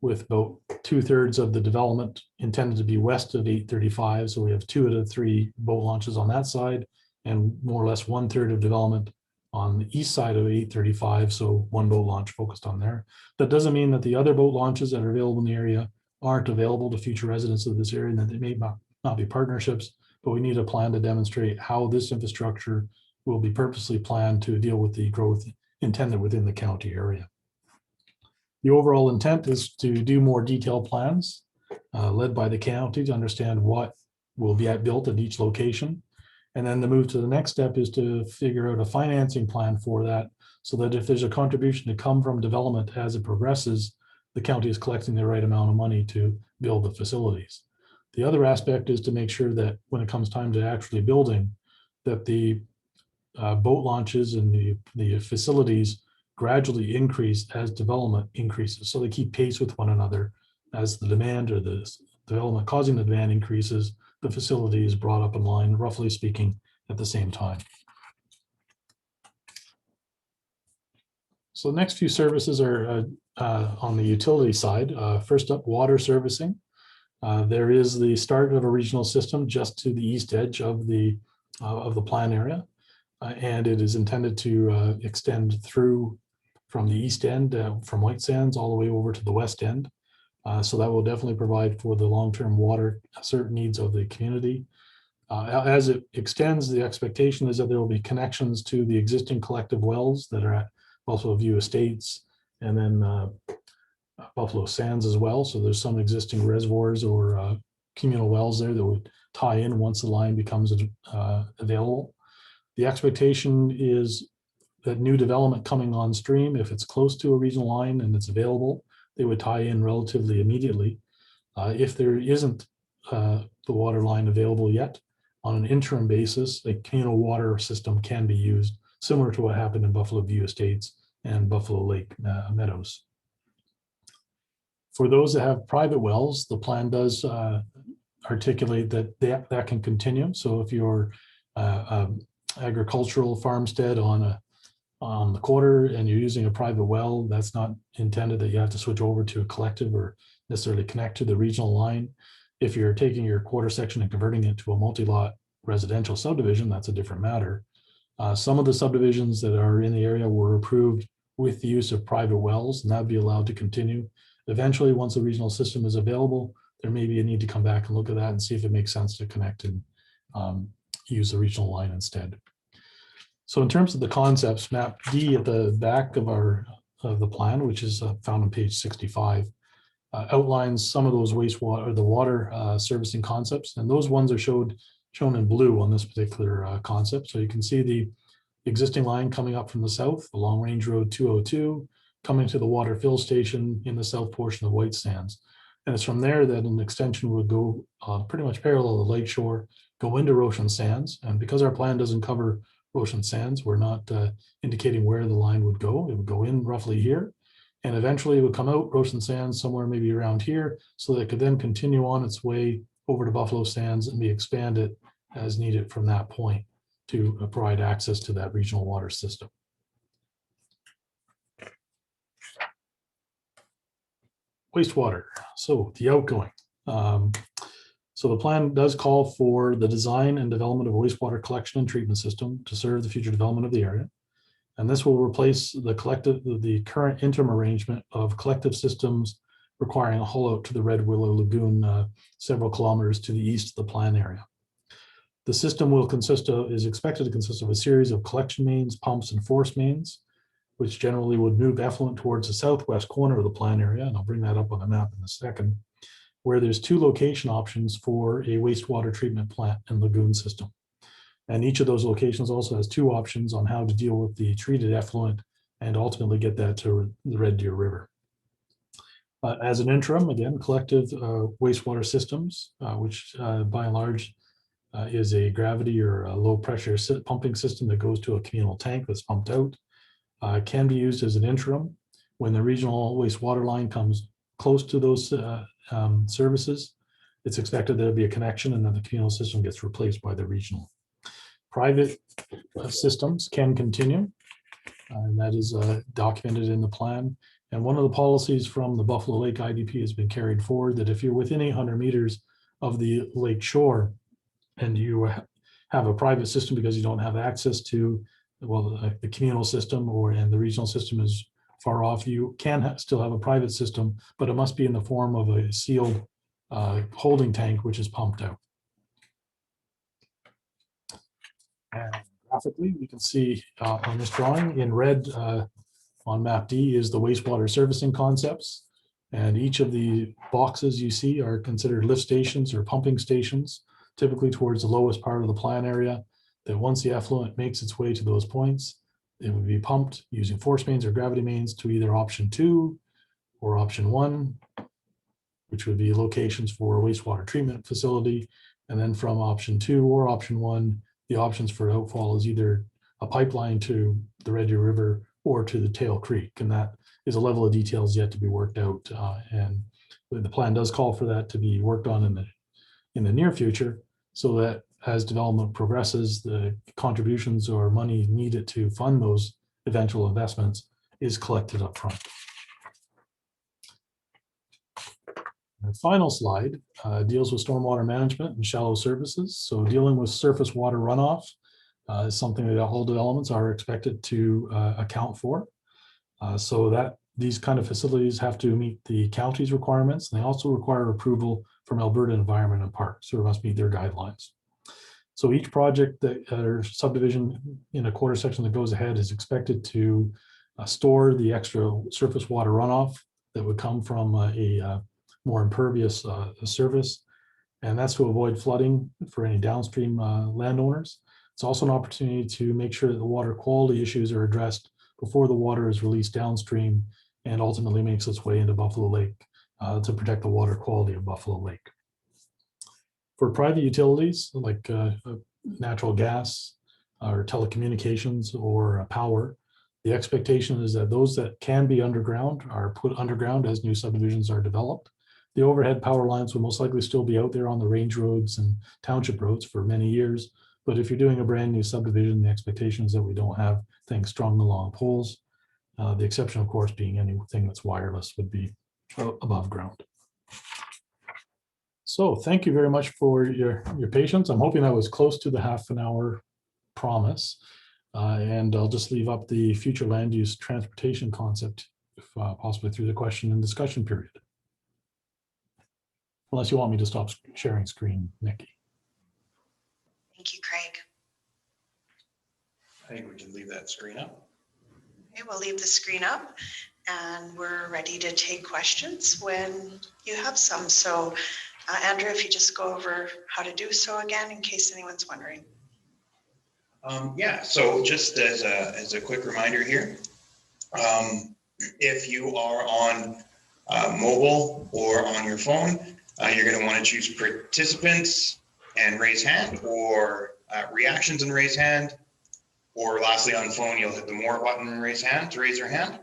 with about 2/3 of the development intended to be west of 835. So we have 2 out of 3 boat launches on that side, and more or less 1/3 of development on the east side of 835. So 1 boat launch focused on there. That doesn't mean that the other boat launches that are available in the area aren't available to future residents of this area, and that they may not be partnerships, but we need a plan to demonstrate how this infrastructure will be purposely planned to deal with the growth intended within the county area. The overall intent is to do more detailed plans led by the county to understand what will be built at each location. And then the move to the next step is to figure out a financing plan for that, so that if there's a contribution to come from development as it progresses, the county is collecting the right amount of money to build the facilities. The other aspect is to make sure that when it comes time to actually building, that the boat launches and the facilities gradually increase as development increases. So they keep pace with one another as the demand or the development causing the demand increases, the facility is brought up in line, roughly speaking, at the same time. So the next few services are on the utility side. First up, water servicing. There is the start of a regional system just to the east edge of the plan area. And it is intended to extend through from the east end, from White Sands all the way over to the west end. So that will definitely provide for the long-term water certain needs of the community. As it extends, the expectation is that there will be connections to the existing collective wells that are at Buffalo View Estates and then Buffalo Sands as well. So there's some existing reservoirs or communal wells there that would tie in once the line becomes available. The expectation is that new development coming on stream, if it's close to a regional line and it's available, they would tie in relatively immediately. If there isn't the water line available yet, on an interim basis, a communal water system can be used, similar to what happened in Buffalo View Estates and Buffalo Lake Meadows. For those that have private wells, the plan does articulate that that can continue. So if you're agricultural farmstead on the quarter and you're using a private well, that's not intended that you have to switch over to a collective or necessarily connect to the regional line. If you're taking your quarter section and converting it to a multi-lot residential subdivision, that's a different matter. Some of the subdivisions that are in the area were approved with the use of private wells, and that'd be allowed to continue. Eventually, once the regional system is available, there may be a need to come back and look at that and see if it makes sense to connect and use the regional line instead. So in terms of the concepts, map D at the back of the plan, which is found on page 65, outlines some of those wastewater or the water servicing concepts, and those ones are shown in blue on this particular concept. So you can see the existing line coming up from the south along Range Road 202, coming to the water fill station in the south portion of White Sands. And it's from there that an extension would go pretty much parallel to the lake shore, go into Roshan Sands. And because our plan doesn't cover Roshan Sands, we're not indicating where the line would go. It would go in roughly here, and eventually it would come out Roshan Sands somewhere maybe around here, so that it could then continue on its way over to Buffalo Sands and be expanded as needed from that point to provide access to that regional water system. Wastewater, so the outgoing. So the plan does call for the design and development of a wastewater collection and treatment system to serve the future development of the area. And this will replace the current interim arrangement of collective systems requiring a haul out to the Red Willow Lagoon several kilometers to the east of the plan area. The system is expected to consist of a series of collection mains, pumps, and force mains, which generally would move effluent towards the southwest corner of the plan area. And I'll bring that up on the map in a second, where there's two location options for a wastewater treatment plant and lagoon system. And each of those locations also has two options on how to deal with the treated effluent and ultimately get that to the Red Deer River. As an interim, again, collective wastewater systems, which by and large is a gravity or a low pressure pumping system that goes to a communal tank that's pumped out, can be used as an interim when the regional wastewater line comes close to those services. It's expected there'll be a connection and then the communal system gets replaced by the regional. Private systems can continue, and that is documented in the plan. And one of the policies from the Buffalo Lake IDP has been carried forward that if you're within 800 meters of the lake shore and you have a private system because you don't have access to, well, the communal system and the regional system is far off, you can still have a private system, but it must be in the form of a sealed holding tank, which is pumped out. And graphically, we can see on this drawing in red on map D is the wastewater servicing concepts. And each of the boxes you see are considered lift stations or pumping stations, typically towards the lowest part of the plan area, that once the effluent makes its way to those points, it would be pumped using force mains or gravity mains to either option 2 or option 1, which would be locations for a wastewater treatment facility. And then from option 2 or option 1, the options for outfall is either a pipeline to the Red Deer River or to the Tail Creek. And that is a level of details yet to be worked out. And the plan does call for that to be worked on in the near future, so that as development progresses, the contributions or money needed to fund those eventual investments is collected up front. The final slide deals with stormwater management and shallow services. So dealing with surface water runoff is something that all developments are expected to account for. So that these kind of facilities have to meet the county's requirements. And they also require approval from Alberta Environment and Parks, so it must meet their guidelines. So each project that or subdivision in a quarter section that goes ahead is expected to store the extra surface water runoff that would come from a more impervious service. And that's to avoid flooding for any downstream landowners. It's also an opportunity to make sure that the water quality issues are addressed before the water is released downstream and ultimately makes its way into Buffalo Lake to protect the water quality of Buffalo Lake. For private utilities like natural gas or telecommunications or power, The expectation is that those that can be underground are put underground as new subdivisions are developed. The overhead power lines will most likely still be out there on the range roads and township roads for many years. But if you're doing a brand new subdivision, the expectation is that we don't have things strung along poles. The exception, of course, being anything that's wireless would be above ground. So thank you very much for your patience. I'm hoping that was close to the half an hour promise. And I'll just leave up the future land use transportation concept, if possibly through the question and discussion period. Unless you want me to stop sharing screen, Nikki. Thank you, Craig. I think we can leave that screen up. Okay, we'll leave the screen up and we're ready to take questions when you have some. So Andrew, if you just go over how to do so again, in case anyone's wondering. Yeah, so just as a quick reminder here, if you are on mobile or on your phone, you're going to want to choose participants and raise hand, or reactions and raise hand, or lastly on phone, you'll hit the more button and raise hand to raise your hand.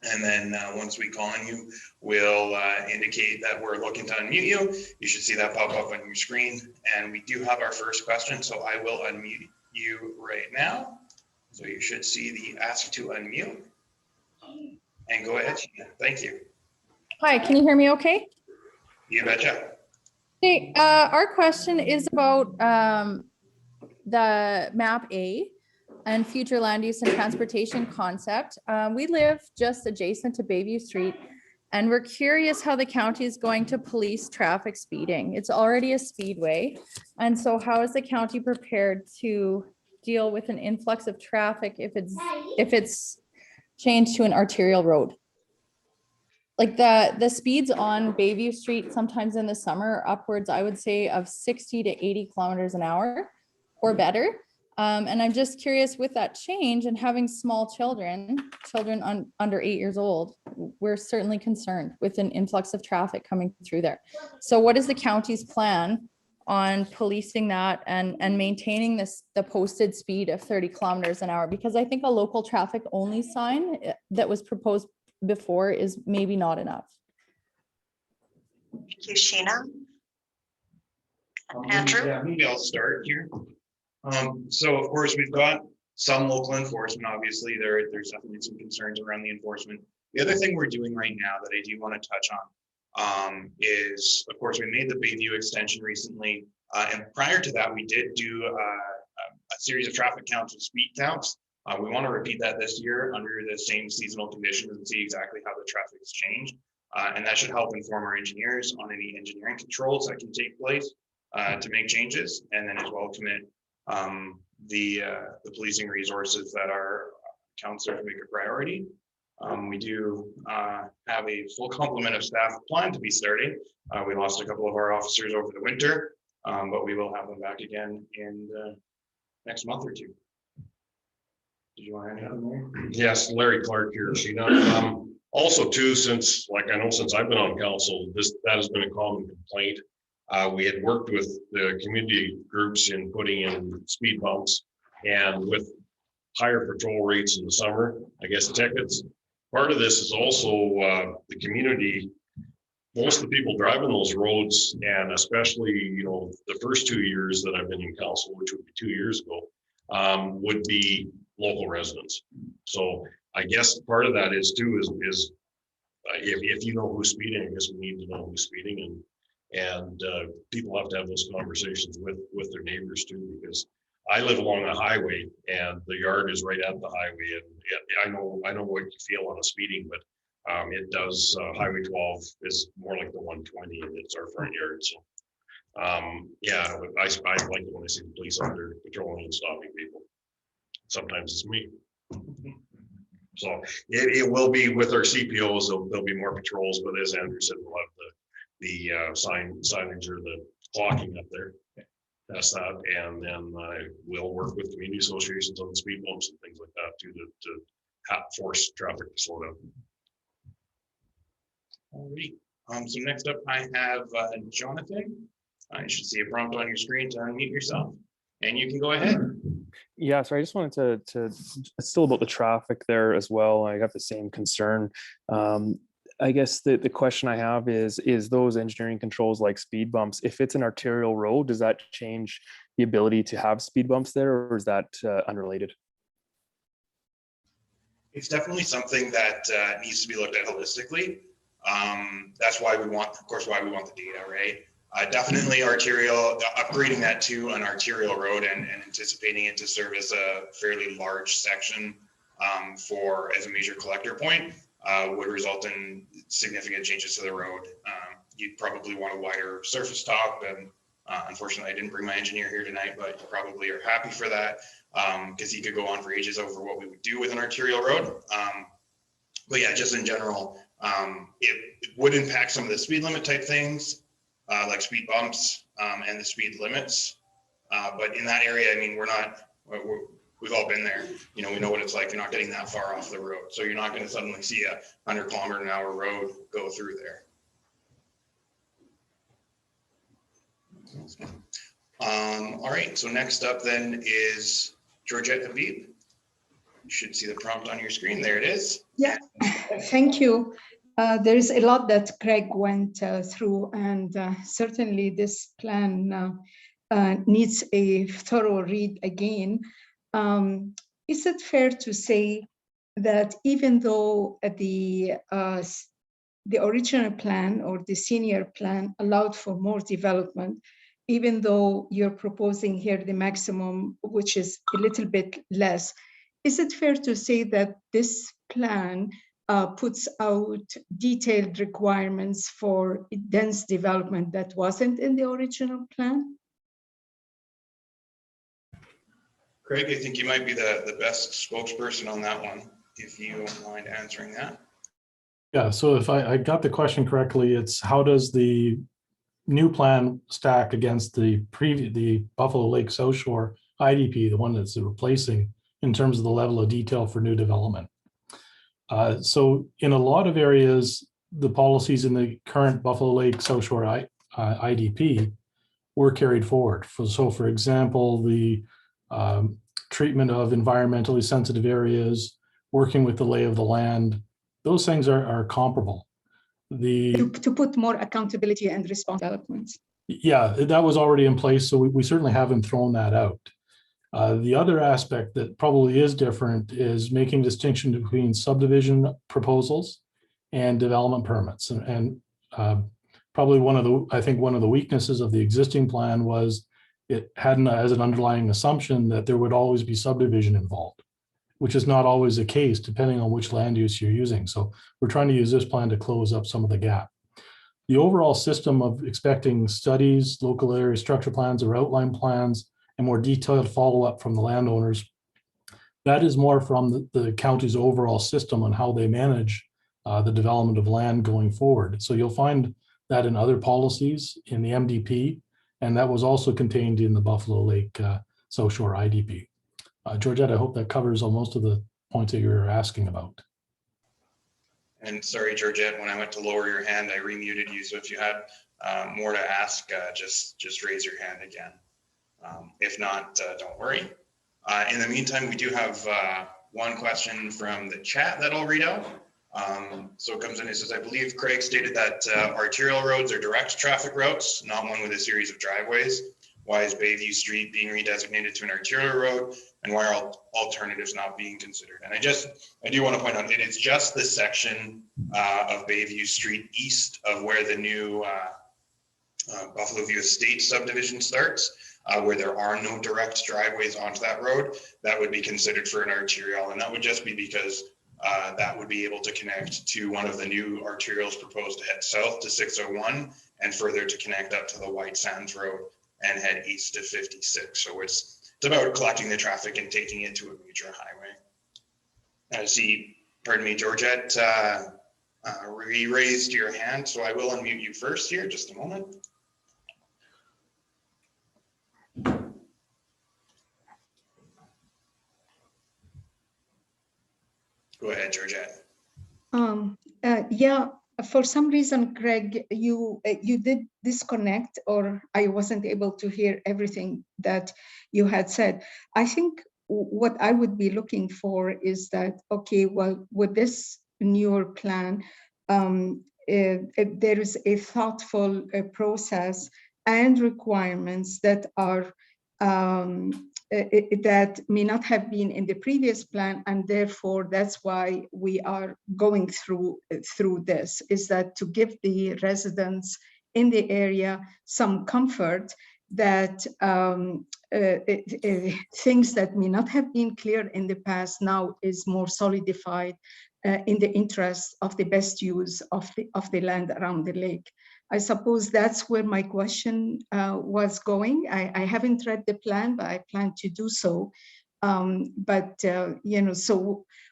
And then once we call on you, we'll indicate that we're looking to unmute you. You should see that pop up on your screen. And we do have our first question, so I will unmute you right now. So you should see the ask to unmute. And go ahead, Sheena. Thank you. Hi, can you hear me okay? You betcha. Hey, our question is about the map A and future land use and transportation concept. We live just adjacent to Bayview Street, and we're curious how the county is going to police traffic speeding. It's already a speedway. And so how is the county prepared to deal with an influx of traffic if it's changed to an arterial road? Like the speeds on Bayview Street sometimes in the summer are upwards, I would say, of 60 to 80 kilometers an hour or better. And I'm just curious, with that change and having small children under 8 years old, we're certainly concerned with an influx of traffic coming through there. So what is the county's plan on policing that and maintaining the posted speed of 30 kilometers an hour? Because I think a local traffic only sign that was proposed before is maybe not enough. Thank you, Sheena. Andrew? Yeah, maybe I'll start here. So of course we've got some local enforcement. Obviously there's definitely some concerns around the enforcement. The other thing we're doing right now that I do want to touch on is, of course, we made the Bayview extension recently. And prior to that, we did do a series of traffic counts and speed counts. We want to repeat that this year under the same seasonal conditions and see exactly how the traffic has changed. And that should help inform our engineers on any engineering controls that can take place to make changes, and then as well commit the policing resources that our councillors make a priority. We do have a full complement of staff planned to be starting. We lost a couple of our officers over the winter, but we will have them back again in the next month or two. Did you want to add anything? Yes, Larry Clark here, Sheena. Also too, since I've been on council, that has been a common complaint. We had worked with the community groups in putting in speed bumps, and with higher patrol rates in the summer, I guess tickets. Part of this is also the community. Most of the people driving those roads, and especially, the first 2 years that I've been in council, which would be 2 years ago, would be local residents. So I guess part of that is too, is if you know who's speeding, I guess we need to know who's speeding, and people have to have those conversations with their neighbors too, because I live along a highway and the yard is right at the highway, and I know what you feel on a speeding, but it does, Highway 12 is more like the 120 and it's our front yard. So yeah, I like it when I see the police out there patrolling and stopping people. Sometimes it's me. So it will be with our CPOs, there'll be more patrols, but as Andrew said, we'll have the signage or the clocking up there. That's that, and then we'll work with community associations on the speed bumps and things like that too, to force traffic to slow down. Alrighty. So next up, I have Jonathan. You should see a prompt on your screen to unmute yourself, and you can go ahead. Yeah, so I just wanted to it's still about the traffic there as well. I got the same concern. I guess the question I have is those engineering controls like speed bumps, if it's an arterial road, does that change the ability to have speed bumps there, or is that unrelated? It's definitely something that needs to be looked at holistically. That's why we want, of course, why we want the data, right? Definitely arterial, upgrading that to an arterial road and anticipating it to serve as a fairly large section as a major collector point would result in significant changes to the road. You'd probably want a wider surface top, and unfortunately I didn't bring my engineer here tonight, but you probably are happy for that because he could go on for ages over what we would do with an arterial road. But yeah, just in general, it would impact some of the speed limit type things like speed bumps and the speed limits. But in that area, I mean, we've all been there. You know, we know what it's like. You're not getting that far off the road. So you're not going to suddenly see a 100-kilometer-an-hour road go through there. All right, so next up then is Georgette Habib. You should see the prompt on your screen. There it is. Yeah, thank you. There's a lot that Craig went through, and certainly this plan needs a thorough read again. Is it fair to say that even though the original plan or the senior plan allowed for more development, even though you're proposing here the maximum, which is a little bit less, is it fair to say that this plan puts out detailed requirements for dense development that wasn't in the original plan? Craig, I think you might be the best spokesperson on that one, if you don't mind answering that. Yeah, so if I got the question correctly, it's how does the new plan stack against the Buffalo Lake South Shore IDP, the one that's replacing, in terms of the level of detail for new development. So in a lot of areas, the policies in the current Buffalo Lake South Shore IDP were carried forward. So for example, the treatment of environmentally sensitive areas, working with the lay of the land, those things are comparable. To put more accountability and responsibility. Yeah, that was already in place, so we certainly haven't thrown that out. The other aspect that probably is different is making distinction between subdivision proposals and development permits. And probably one of the weaknesses of the existing plan was it had as an underlying assumption that there would always be subdivision involved, which is not always the case depending on which land use you're using. So we're trying to use this plan to close up some of the gap. The overall system of expecting studies, local area structure plans or outline plans, and more detailed follow-up from the landowners, that is more from the county's overall system on how they manage the development of land going forward. So you'll find that in other policies in the MDP, and that was also contained in the Buffalo Lake South Shore IDP. Georgette, I hope that covers most of the points that you were asking about. And sorry, Georgette, when I went to lower your hand, I remuted you. So if you had more to ask, just raise your hand again. If not, don't worry. In the meantime, we do have one question from the chat that I'll read out. So it comes in, it says, I believe Craig stated that arterial roads are direct traffic routes, not one with a series of driveways. Why is Bayview Street being redesignated to an arterial road, and why are alternatives not being considered? And I do want to point out, it is just the section of Bayview Street east of where the new Buffalo View Estate subdivision starts. Where there are no direct driveways onto that road, that would be considered for an arterial. And that would just be because that would be able to connect to one of the new arterials proposed to head south to 601 and further to connect up to the White Sands Road and head east to 56. So it's about collecting the traffic and taking it to a major highway. I see, pardon me, Georgette, raised your hand, so I will unmute you first here, just a moment. Go ahead, Georgette. Yeah, For some reason, Greg, you did disconnect, or I wasn't able to hear everything that you had said. I think what I would be looking for is that, okay, well, with this newer plan, there is a thoughtful process and requirements that are that may not have been in the previous plan, and therefore that's why we are going through this, is that to give the residents in the area some comfort that things that may not have been clear in the past now is more solidified in the interest of the best use of the land around the lake. I suppose that's where my question was going. I haven't read the plan, but I plan to do so. So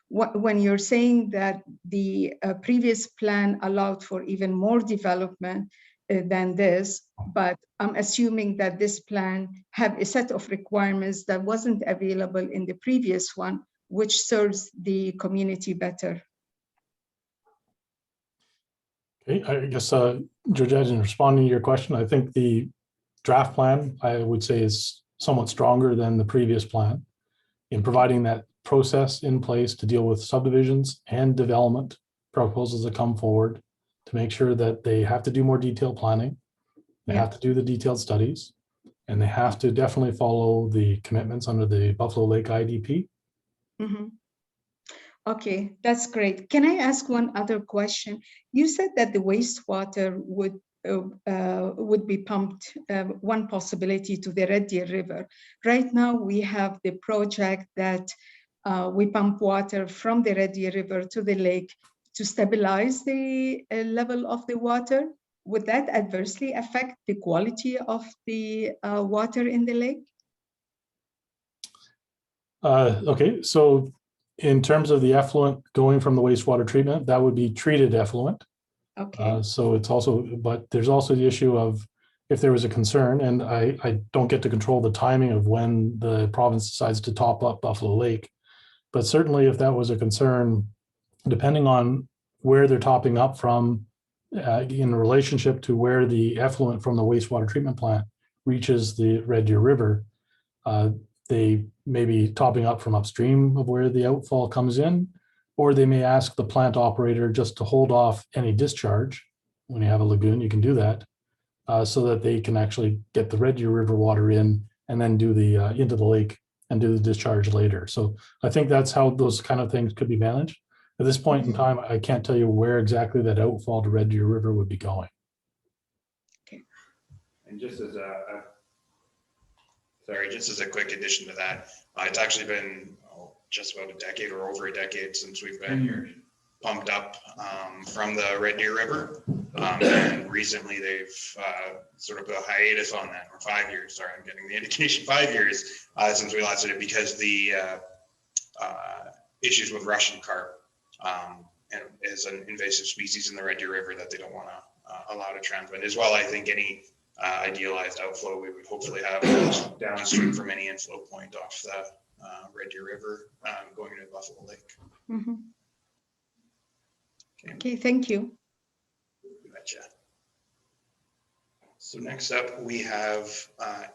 when you're saying that the previous plan allowed for even more development than this, but I'm assuming that this plan have a set of requirements that wasn't available in the previous one, which serves the community better. Okay, I guess, Georgette, in responding to your question, I think the draft plan, I would say, is somewhat stronger than the previous plan in providing that process in place to deal with subdivisions and development proposals that come forward, to make sure that they have to do more detailed planning, they have to do the detailed studies, and they have to definitely follow the commitments under the Buffalo Lake IDP. Mm-hmm. Okay, that's great. Can I ask one other question? You said that the wastewater would be pumped, one possibility, to the Red Deer River. Right now, we have the project that we pump water from the Red Deer River to the lake to stabilize the level of the water. Would that adversely affect the quality of the water in the lake? Okay, so in terms of the effluent going from the wastewater treatment, that would be treated effluent. Okay. So it's also, but there's also the issue of if there was a concern, and I don't get to control the timing of when the province decides to top up Buffalo Lake, but certainly if that was a concern, depending on where they're topping up from in relationship to where the effluent from the wastewater treatment plant reaches the Red Deer River, they may be topping up from upstream of where the outfall comes in, or they may ask the plant operator just to hold off any discharge. When you have a lagoon, you can do that so that they can actually get the Red Deer River water in and then do the into the lake and do the discharge later. So I think that's how those kind of things could be managed. At this point in time, I can't tell you where exactly that outfall to Red Deer River would be going. Okay. And just as a quick addition to that, it's actually been just about a decade or over a decade since we've been pumped up from the Red Deer River. And recently they've sort of put a hiatus on that, or 5 years, sorry, I'm getting the indication, 5 years since we last did it, because the issues with Russian carp and is an invasive species in the Red Deer River that they don't want to allow to transmit. As well, I think any idealized outflow we would hopefully have downstream from any inflow point off the Red Deer River going into Buffalo Lake. Mm-hmm. Okay, thank you. Gotcha. So next up we have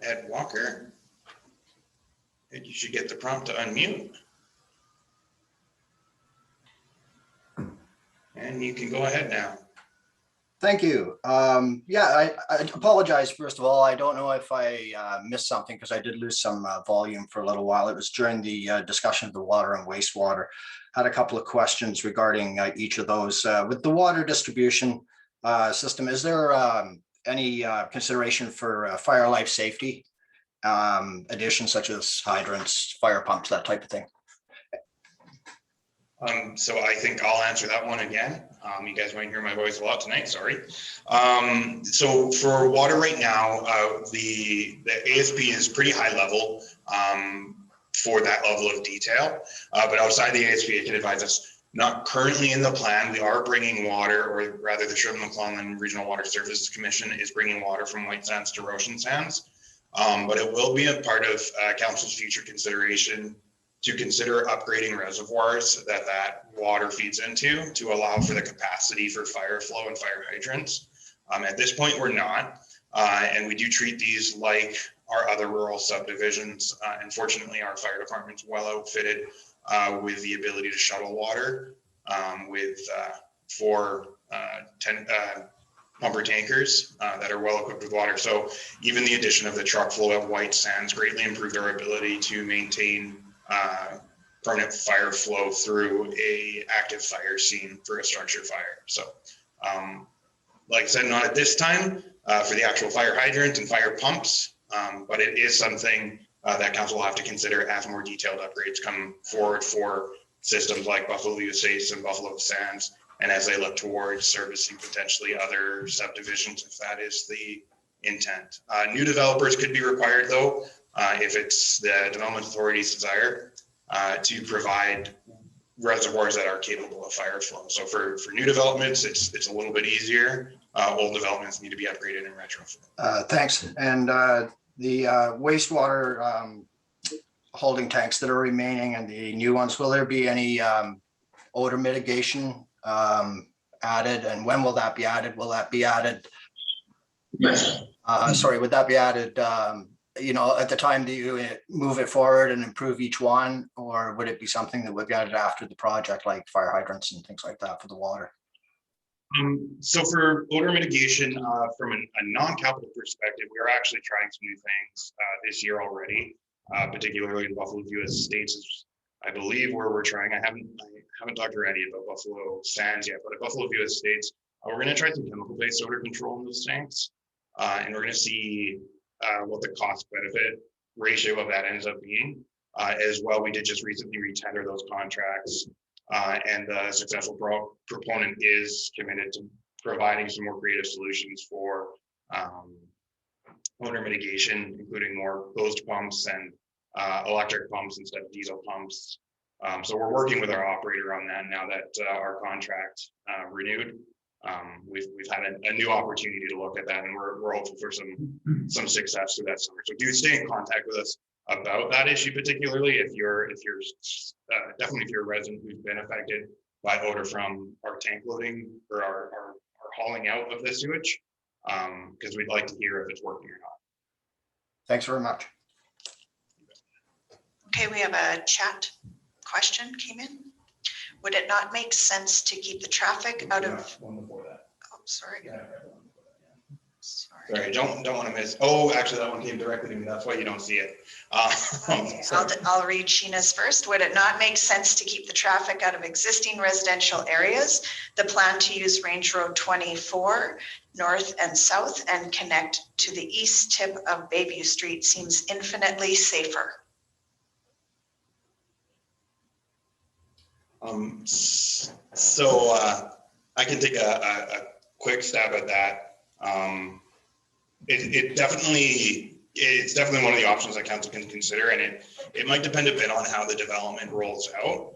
Ed Walker. And you should get the prompt to unmute. And you can go ahead now. Thank you. Yeah, I apologize, first of all. I don't know if I missed something because I did lose some volume for a little while. It was during the discussion of the water and wastewater. Had a couple of questions regarding each of those. With the water distribution system, is there any consideration for fire life safety additions such as hydrants, fire pumps, that type of thing? So I think I'll answer that one again. You guys might hear my voice a lot tonight, sorry. So for water right now, the ASP is pretty high level for that level of detail. But outside the ASP, it can advise us, not currently in the plan, we are bringing water, or rather the Sherman-McClellan Regional Water Services Commission is bringing water from White Sands to Roshan Sands. But it will be a part of council's future consideration to consider upgrading reservoirs that water feeds into to allow for the capacity for fire flow and fire hydrants. At this point, we're not, and we do treat these like our other rural subdivisions. Unfortunately, our fire department's well outfitted with the ability to shuttle water with 4 pumper tankers that are well equipped with water. So even the addition of the truck flow of white sands greatly improved our ability to maintain permanent fire flow through a active fire scene for a structure fire. So like I said, not at this time for the actual fire hydrant and fire pumps, but it is something that council will have to consider as more detailed upgrades come forward for systems like Buffalo View Estates and Buffalo Sands, and as they look towards servicing potentially other subdivisions, if that is the intent. New developers could be required though, if it's the development authority's desire to provide reservoirs that are capable of fire flow. So for new developments, it's a little bit easier. Old developments need to be upgraded and retrofit. Thanks. And the wastewater holding tanks that are remaining and the new ones, will there be any odor mitigation added, and when will that be added? Will that be added? Sorry, would that be added, you know, at the time that you move it forward and improve each one, or would it be something that would be added after the project, like fire hydrants and things like that for the water? So for odor mitigation, from a non-capital perspective, we are actually trying some new things this year already, particularly in Buffalo View Estates, I believe, where we're trying. I haven't talked to Randy about Buffalo Sands yet, but at Buffalo View Estates, we're going to try some chemical-based odor control in those tanks, and we're going to see what the cost-benefit ratio of that ends up being. As well, we did just recently retender those contracts, and the successful proponent is committed to providing some more creative solutions for odor mitigation, including more closed pumps and electric pumps instead of diesel pumps. So we're working with our operator on that now that our contract renewed. We've had a new opportunity to look at that, and we're hopeful for some success through that summer. So do stay in contact with us about that issue, particularly if you're definitely if you're a resident who's been affected by odor from our tank loading or our hauling out of the sewage, because we'd like to hear if it's working or not. Thanks very much. Okay, we have a chat question came in. Would it not make sense to keep the traffic out of? One before that. Oh, sorry. Yeah. Sorry. Sorry, don't want to miss. Oh, actually, that one came directly to me. That's why you don't see it. Okay, I'll read Sheena's first. Would it not make sense to keep the traffic out of existing residential areas? The plan to use Range Road 24 north and south and connect to the east tip of Bayview Street seems infinitely safer. So I can take a quick stab at that. It's definitely one of the options that council can consider, and it might depend a bit on how the development rolls out.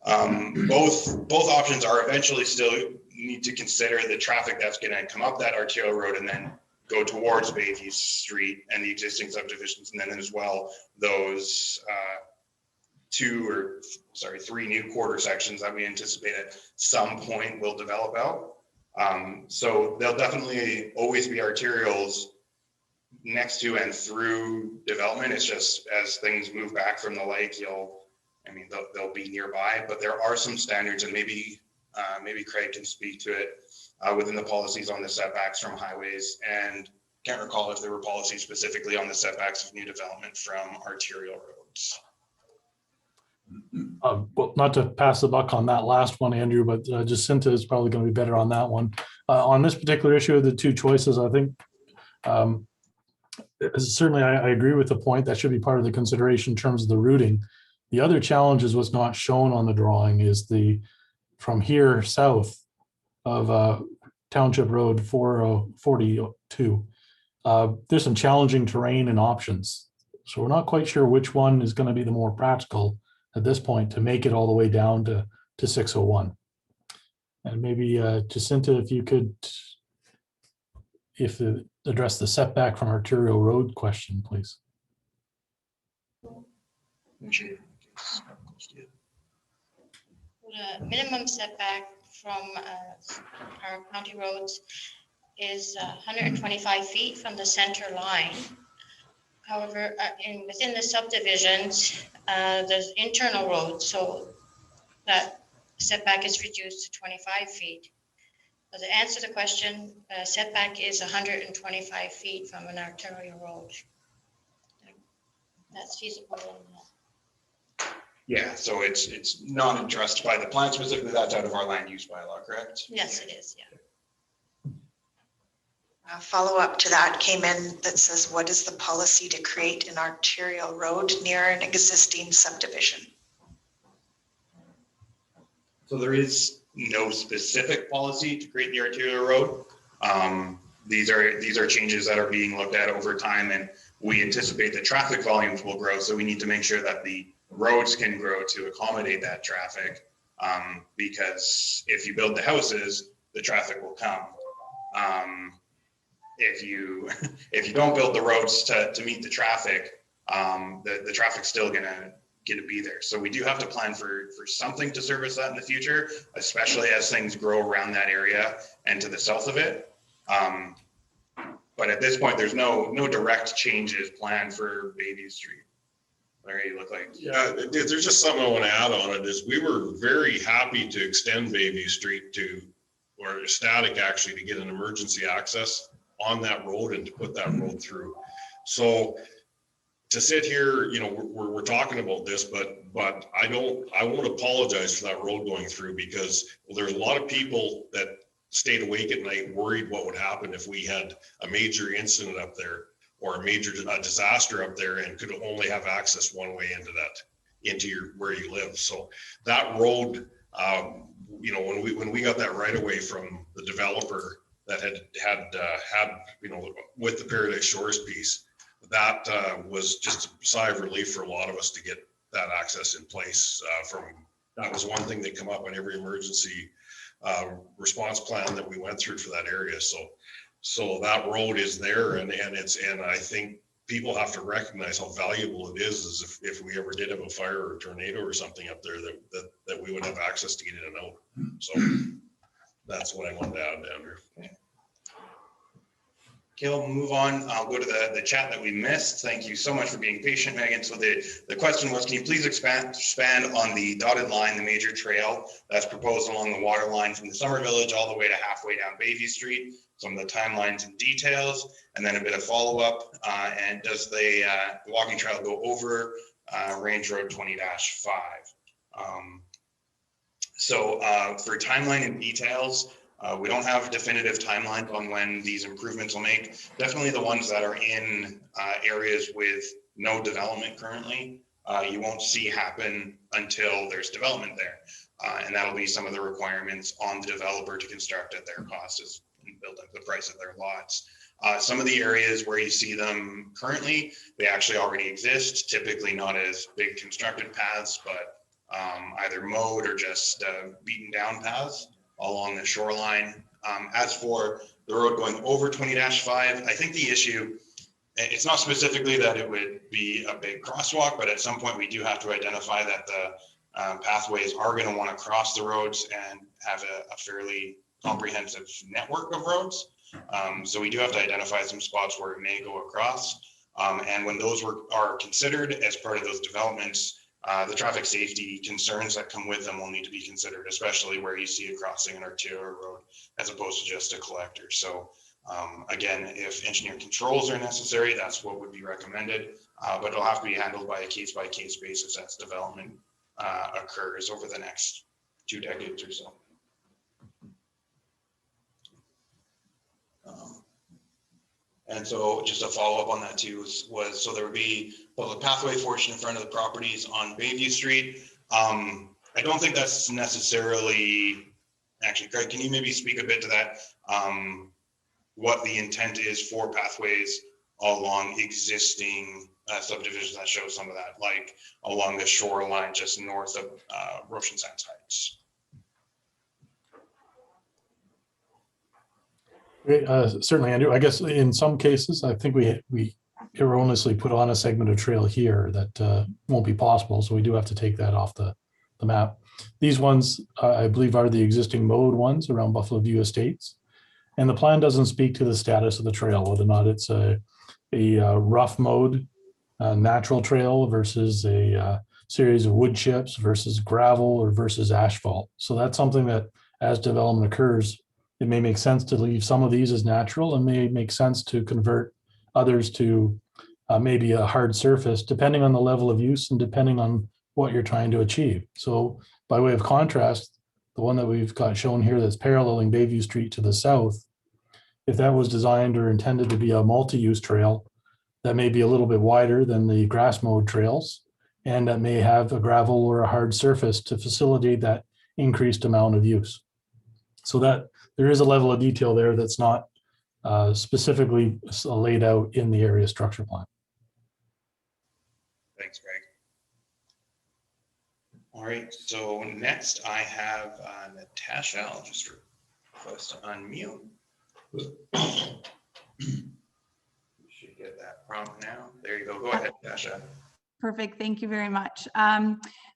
Both options are eventually still need to consider the traffic that's going to come up that arterial road and then go towards Bayview Street and the existing subdivisions, and then as well those 3 new quarter sections that we anticipate at some point will develop out. So there'll definitely always be arterials next to and through development. It's just as things move back from the lake, they'll be nearby, but there are some standards, and maybe Craig can speak to it within the policies on the setbacks from highways, and can't recall if there were policies specifically on the setbacks of new development from arterial roads. Well, not to pass the buck on that last one, Andrew, but Jacinta is probably going to be better on that one. On this particular issue of the two choices, I think certainly I agree with the point that should be part of the consideration in terms of the routing. The other challenge is what's not shown on the drawing is from here south of Township Road 442. There's some challenging terrain and options. So we're not quite sure which one is going to be the more practical at this point to make it all the way down to 601. And maybe Jacinta, if you could address the setback from arterial road question, please. The minimum setback from our county roads is 125 feet from the center line. However, within the subdivisions, there's internal roads, so that setback is reduced to 25 feet. So to answer the question, setback is 125 feet from an arterial road. That's feasible. Yeah, so it's not addressed by the plan specifically, that's out of our land use bylaw, correct? Yes, it is, yeah. A follow-up to that came in that says, what is the policy to create an arterial road near an existing subdivision? So there is no specific policy to create the arterial road. These are changes that are being looked at over time, and we anticipate that traffic volumes will grow. So we need to make sure that the roads can grow to accommodate that traffic. Because if you build the houses, the traffic will come. If you don't build the roads to meet the traffic, the traffic's still gonna be there. So we do have to plan for something to service that in the future, especially as things grow around that area and to the south of it. But at this point, there's no direct changes planned for Bayview Street. Larry, you look like. Yeah, there's just something I want to add on it is we were very happy to extend Bayview Street or static actually, to get an emergency access on that road and to put that road through. So to sit here, you know, we're talking about this, but I won't apologize for that road going through, because there's a lot of people that stayed awake at night worried what would happen if we had a major incident up there or a major disaster up there and could only have access one way into where you live. So that road, you know, when we got that right away from the developer that had you know, with the Paradise Shores piece, that was just a sigh of relief for a lot of us to get that access in place. That was one thing that came up on every emergency response plan that we went through for that area. So that road is there, and I think people have to recognize how valuable it is if we ever did have a fire or a tornado or something up there, that we would have access to get in and out. So that's what I wanted to add, Andrew. Okay, we'll move on. I'll go to the chat that we missed. Thank you so much for being patient, Megan. So the question was, can you please expand on the dotted line, the major trail that's proposed along the water line from the Summer Village all the way to halfway down Bayview Street? Some of the timelines and details, and then a bit of follow-up. And does the walking trail go over Range Road 20-5? So for timeline and details, we don't have definitive timelines on when these improvements will make. Definitely the ones that are in areas with no development currently, you won't see happen until there's development there. And that'll be some of the requirements on the developer to construct at their cost as build up the price of their lots. Some of the areas where you see them currently, they actually already exist, typically not as big constructed paths, but either mowed or just beaten down paths along the shoreline. As for the road going over 20-5, I think the issue, it's not specifically that it would be a big crosswalk, but at some point we do have to identify that the pathways are going to want to cross the roads and have a fairly comprehensive network of roads. So we do have to identify some spots where it may go across. And when those are considered as part of those developments, the traffic safety concerns that come with them will need to be considered, especially where you see a crossing an arterial road as opposed to just a collector. So again, if engineering controls are necessary, that's what would be recommended, but it'll have to be handled by a case-by-case basis as development occurs over the next 2 decades or so. And so just a follow up on that too was so there would be public pathway portion in front of the properties on Bayview Street. I don't think that's necessarily, actually, Craig, can you maybe speak a bit to that? What the intent is for pathways along existing subdivisions that show some of that, like along the shoreline just north of Roshan Sands Heights. Certainly, Andrew. I guess in some cases, I think we erroneously put on a segment of trail here that won't be possible. So we do have to take that off the map. These ones, I believe, are the existing mode ones around Buffalo View Estates. And the plan doesn't speak to the status of the trail, whether or not it's a rough mode, natural trail versus a series of wood chips versus gravel or versus asphalt. So that's something that as development occurs, it may make sense to leave some of these as natural and may make sense to convert others to maybe a hard surface, depending on the level of use and depending on what you're trying to achieve. So by way of contrast, the one that we've got shown here that's paralleling Bayview Street to the south, if that was designed or intended to be a multi-use trail, that may be a little bit wider than the grass mode trails, and that may have a gravel or a hard surface to facilitate that increased amount of use. So that there is a level of detail there that's not specifically laid out in the area structure plan. Thanks, Greg. All right, so next I have Natasha. I'll just request to unmute. You should get that prompt now. There you go. Go ahead, Natasha. Perfect. Thank you very much.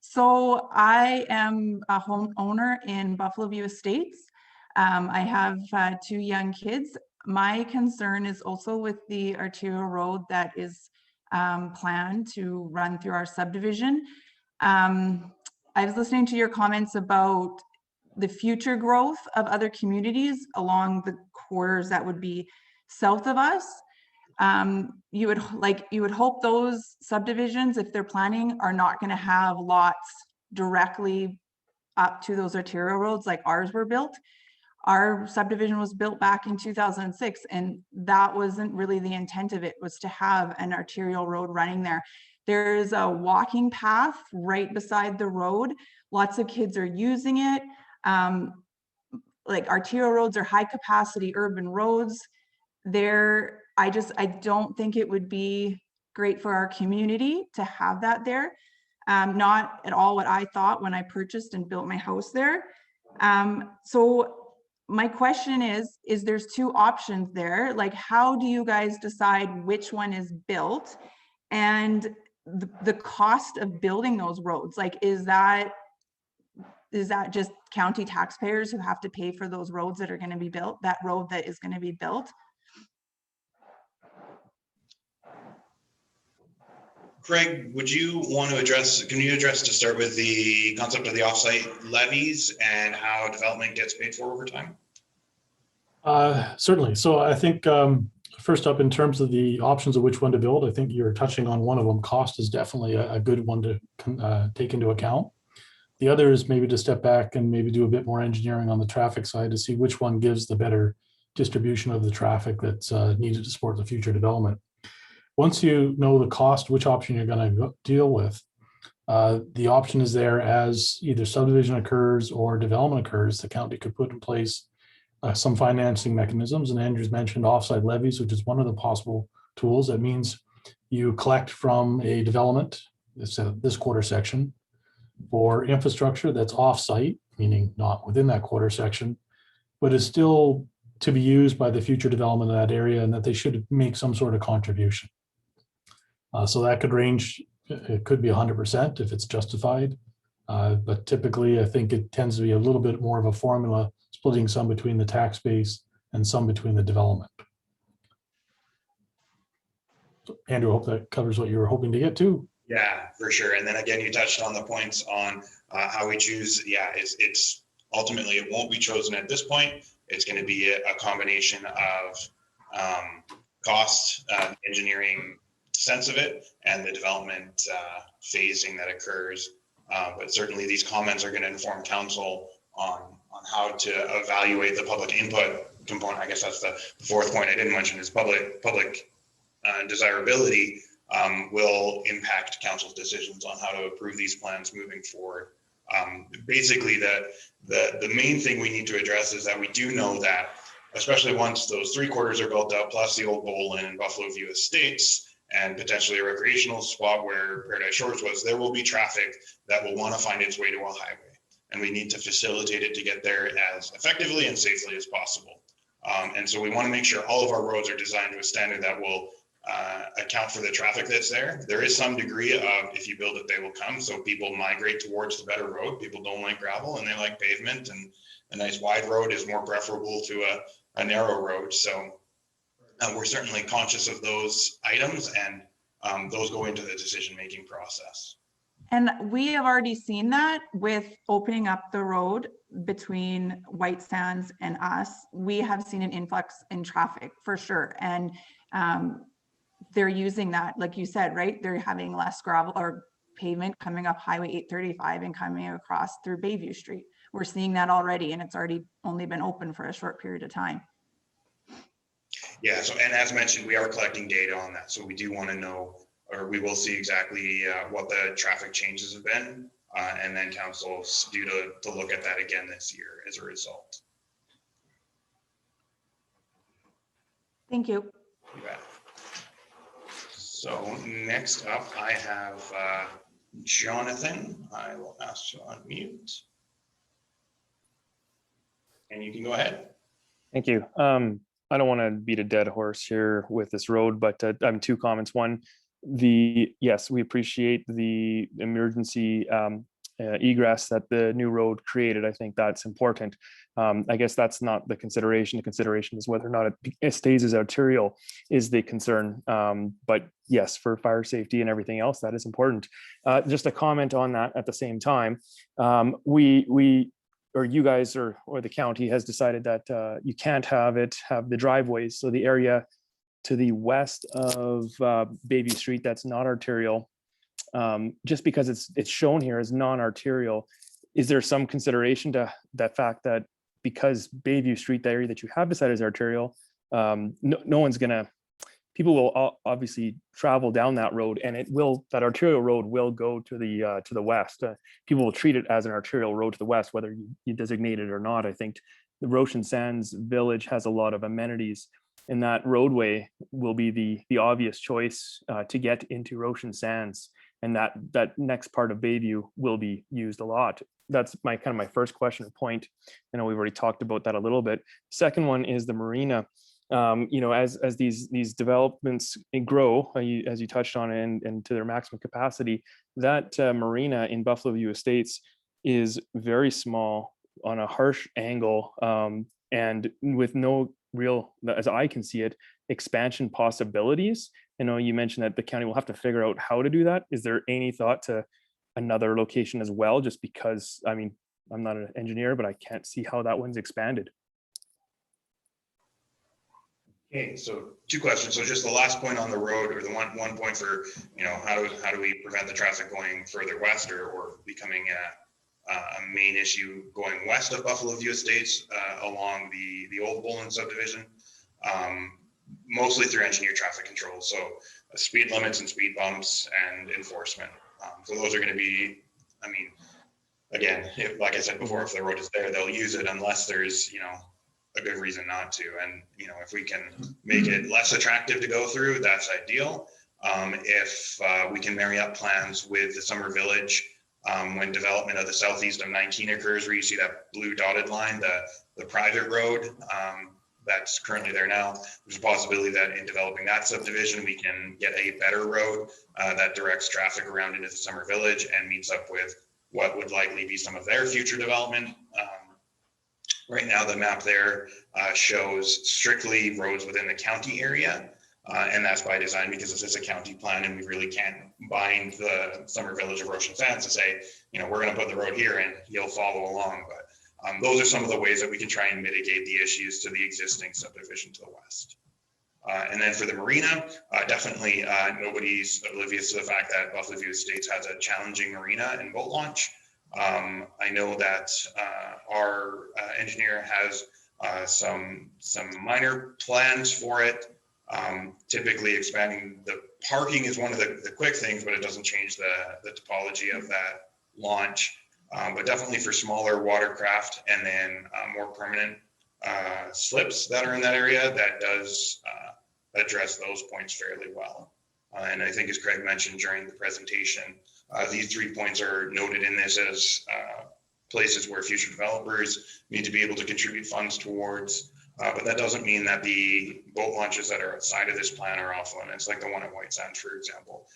So I am a homeowner in Buffalo View Estates. I have 2 young kids. My concern is also with the arterial road that is planned to run through our subdivision. I was listening to your comments about the future growth of other communities along the corridors that would be south of us. You would hope those subdivisions, if they're planning, are not going to have lots directly up to those arterial roads like ours were built. Our subdivision was built back in 2006, and that wasn't really the intent of it, was to have an arterial road running there. There's a walking path right beside the road. Lots of kids are using it. Like arterial roads are high capacity urban roads. I don't think it would be great for our community to have that there. Not at all what I thought when I purchased and built my house there. So my question is there's 2 options there. Like, how do you guys decide which one is built? And the cost of building those roads, like, is that just county taxpayers who have to pay for those roads that are going to be built, that road that is going to be built? Craig, would you want to can you address to start with the concept of the offsite levies and how development gets paid for over time? Certainly. So I think first up, in terms of the options of which one to build, I think you're touching on one of them. Cost is definitely a good one to take into account. The other is maybe to step back and maybe do a bit more engineering on the traffic side to see which one gives the better distribution of the traffic that's needed to support the future development. Once you know the cost, which option you're going to deal with, the option is there as either subdivision occurs or development occurs. The county could put in place some financing mechanisms, and Andrew's mentioned offsite levies, which is one of the possible tools. That means you collect from a development, this quarter section, for infrastructure that's offsite, meaning not within that quarter section, but is still to be used by the future development of that area, and that they should make some sort of contribution. So that could range, it could be 100% if it's justified, but typically I think it tends to be a little bit more of a formula, splitting some between the tax base and some between the development. Andrew, I hope that covers what you were hoping to get to. Yeah, for sure. And then again, you touched on the points on how we choose. Yeah, it's ultimately, it won't be chosen at this point. It's going to be a combination of cost, engineering sense of it, and the development phasing that occurs. But certainly these comments are going to inform council on how to evaluate the public input component. I guess that's the 4th point I didn't mention, is public desirability will impact council's decisions on how to approve these plans moving forward. Basically, the main thing we need to address is that we do know that, especially once those 3 quarters are built out, plus the old bowl and Buffalo View Estates, and potentially a recreational spot where Paradise Shores was, there will be traffic that will want to find its way to a highway. And we need to facilitate it to get there as effectively and safely as possible. And so we want to make sure all of our roads are designed to a standard that will account for the traffic that's there. There is some degree of, if you build it, they will come. So people migrate towards the better road. People don't like gravel and they like pavement, and a nice wide road is more preferable to a narrow road. So we're certainly conscious of those items, and those go into the decision-making process. And we have already seen that with opening up the road between White Sands and us. We have seen an influx in traffic for sure. And they're using that, like you said, right? They're having less gravel or pavement coming up Highway 835 and coming across through Bayview Street. We're seeing that already, and it's already only been open for a short period of time. Yeah, so, and as mentioned, we are collecting data on that. So we do want to know, or we will see exactly what the traffic changes have been. And then council's due to look at that again this year as a result. Thank you. You bet. So next up, I have Jonathan. I will ask to unmute. And you can go ahead. Thank you. I don't want to beat a dead horse here with this road, but I have two comments. One, yes, we appreciate the emergency egress that the new road created. I think that's important. I guess that's not the consideration. The consideration is whether or not it stays as arterial is the concern. But yes, for fire safety and everything else, that is important. Just a comment on that at the same time. Or you guys or the county has decided that you can't have the driveways. So the area to the west of Bayview Street that's not arterial, just because it's shown here as non-arterial, is there some consideration to that fact that because Bayview Street, the area that you have decided is arterial, no one's gonna, people will obviously travel down that road, and that arterial road will go to the west. People will treat it as an arterial road to the west, whether you designate it or not. I think the Roshan Sands Village has a lot of amenities, and that roadway will be the obvious choice to get into Roshan Sands, and that next part of Bayview will be used a lot. That's my first question or point. I know we've already talked about that a little bit. Second one is the marina. As these developments grow, as you touched on, and to their maximum capacity, that marina in Buffalo View Estates is very small on a harsh angle, and with no real, as I can see it, expansion possibilities. I know you mentioned that the county will have to figure out how to do that. Is there any thought to another location as well? Just because, I mean, I'm not an engineer, but I can't see how that one's expanded. Okay, so two questions. So just the last point on the road, or the one point for, how do we prevent the traffic going further west or becoming a main issue going west of Buffalo View Estates along the old Bolin subdivision, mostly through engineered traffic control. So speed limits and speed bumps and enforcement. So those are going to be, I mean, again, like I said before, if the road is there, they'll use it unless there's, a good reason not to. And, if we can make it less attractive to go through, that's ideal. If we can marry up plans with the Summer Village, when development of the southeast of 19 occurs, where you see that blue dotted line, the private road that's currently there now, there's a possibility that in developing that subdivision, we can get a better road that directs traffic around into the Summer Village and meets up with what would likely be some of their future development. Right now, the map there shows strictly roads within the county area, and that's by design because this is a county plan, and we really can't bind the Summer Village of Roshan Sands to say, we're going to put the road here and you'll follow along. But those are some of the ways that we can try and mitigate the issues to the existing subdivision to the west. And then for the marina, definitely nobody's oblivious to the fact that Buffalo View Estates has a challenging marina and boat launch. I know that our engineer has some minor plans for it. Typically expanding the parking is one of the quick things, but it doesn't change the topology of that launch. But definitely for smaller watercraft and then more permanent slips that are in that area, that does address those points fairly well. And I think, as Craig mentioned during the presentation, these 3 points are noted in this as places where future developers need to be able to contribute funds towards. But that doesn't mean that the boat launches that are outside of this plan are off limits, like the one at White Sands, for example.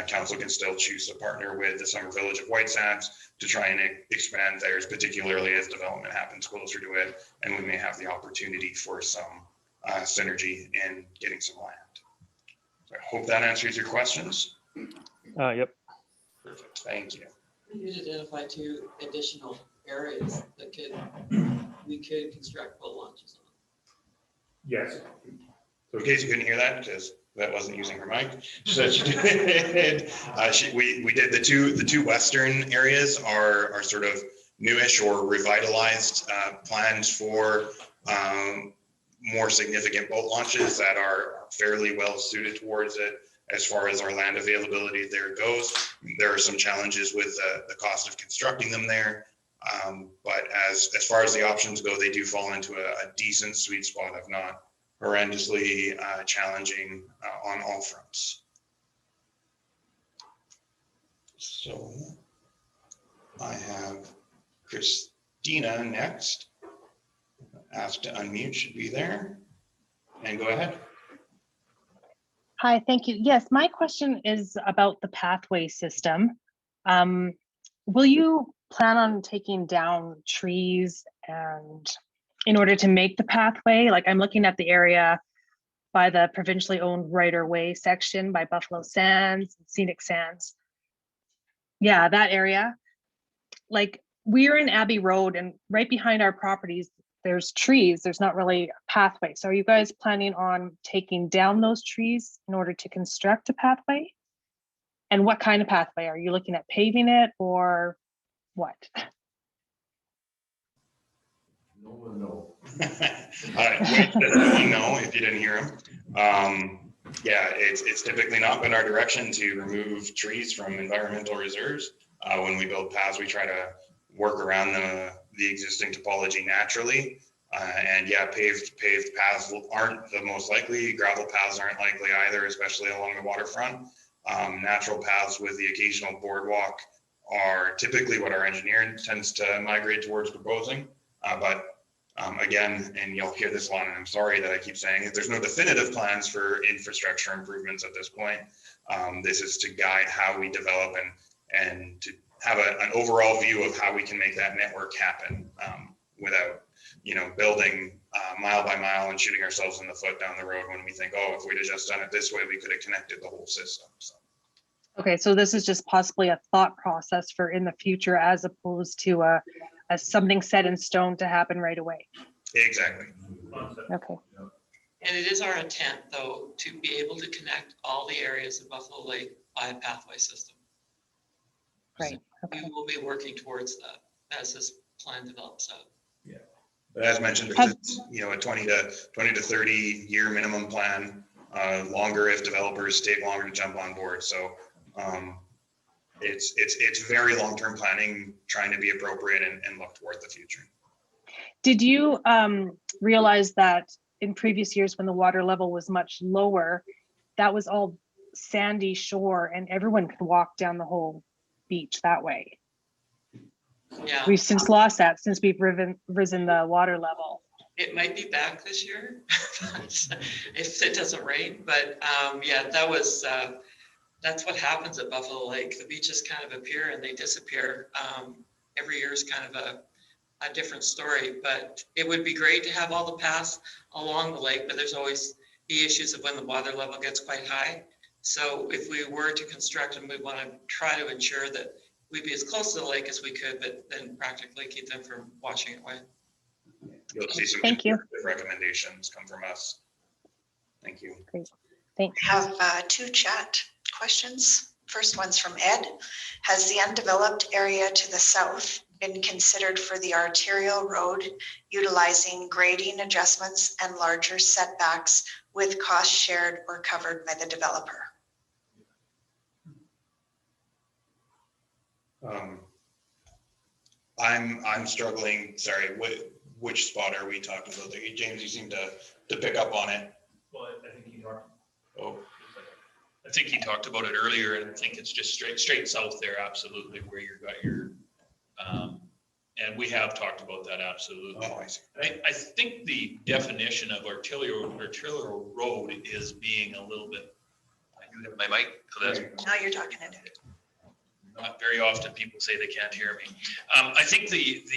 Council can still choose to partner with the Summer Village of White Sands to try and expand theirs, particularly as development happens closer to it. And we may have the opportunity for some synergy in getting some land. So I hope that answers your questions. Yep. Perfect, thank you. You could identify 2 additional areas that we could construct boat launches on. Yes. So in case you couldn't hear that, because that wasn't using her mic, she said she did. We did the two western areas are sort of newish or revitalized plans for more significant boat launches that are fairly well suited towards it. As far as our land availability there goes, there are some challenges with the cost of constructing them there. But as far as the options go, they do fall into a decent sweet spot of not horrendously challenging on all fronts. So I have Christina next. Asked to unmute, should be there. And go ahead. Hi, thank you. Yes, my question is about the pathway system. Will you plan on taking down trees and in order to make the pathway? Like I'm looking at the area by the provincially owned right-of-way section by Buffalo Sands, Scenic Sands. Yeah, that area. Like we're in Abbey Road and right behind our properties, there's trees, there's not really a pathway. So are you guys planning on taking down those trees in order to construct a pathway? And what kind of pathway? Are you looking at paving it or what? No one know. All right, no one know if you didn't hear him. Yeah, it's typically not been our direction to remove trees from environmental reserves. When we build paths, we try to work around the existing topology naturally. And yeah, paved paths aren't the most likely. Gravel paths aren't likely either, especially along the waterfront. Natural paths with the occasional boardwalk are typically what our engineer tends to migrate towards proposing. But again, and you'll hear this a lot, and I'm sorry that I keep saying it, there's no definitive plans for infrastructure improvements at this point. This is to guide how we develop and to have an overall view of how we can make that network happen without, building mile by mile and shooting ourselves in the foot down the road when we think, oh, if we'd have just done it this way, we could have connected the whole system. So. Okay, so this is just possibly a thought process for in the future as opposed to a something set in stone to happen right away. Exactly. Okay. And it is our intent, though, to be able to connect all the areas of Buffalo Lake by a pathway system. Right. Okay. We will be working towards that as this plan develops out. Yeah. But as mentioned, there's a 20 to 30 year minimum plan, longer if developers take longer to jump on board. So it's very long-term planning, trying to be appropriate and look toward the future. Did you realize that in previous years when the water level was much lower, that was all sandy shore and everyone could walk down the whole beach that way? Yeah. We've since lost that since we've risen the water level. It might be back this year if it doesn't rain, but yeah, that's what happens at Buffalo Lake. The beaches kind of appear and they disappear. Every year is kind of a different story, but it would be great to have all the paths along the lake, but there's always the issues of when the water level gets quite high. So if we were to construct them, we want to try to ensure that we'd be as close to the lake as we could, but then practically keep them from washing away. You'll see some recommendations come from us. Thank you. Great. Thanks. We have 2 chat questions. First one's from Ed. Has the undeveloped area to the south been considered for the arterial road utilizing grading adjustments and larger setbacks with costs shared or covered by the developer? I'm struggling. Sorry, which spot are we talking about? James, you seem to pick up on it. Well, I think he talked. Oh, I think he talked about it earlier, and I think it's just straight south there, absolutely, where you've got your And we have talked about that, absolutely. Oh, I see. I think the definition of arterial road is being a little bit, I do have my mic, so that's Now you're talking into it. not very often people say they can't hear me. I think the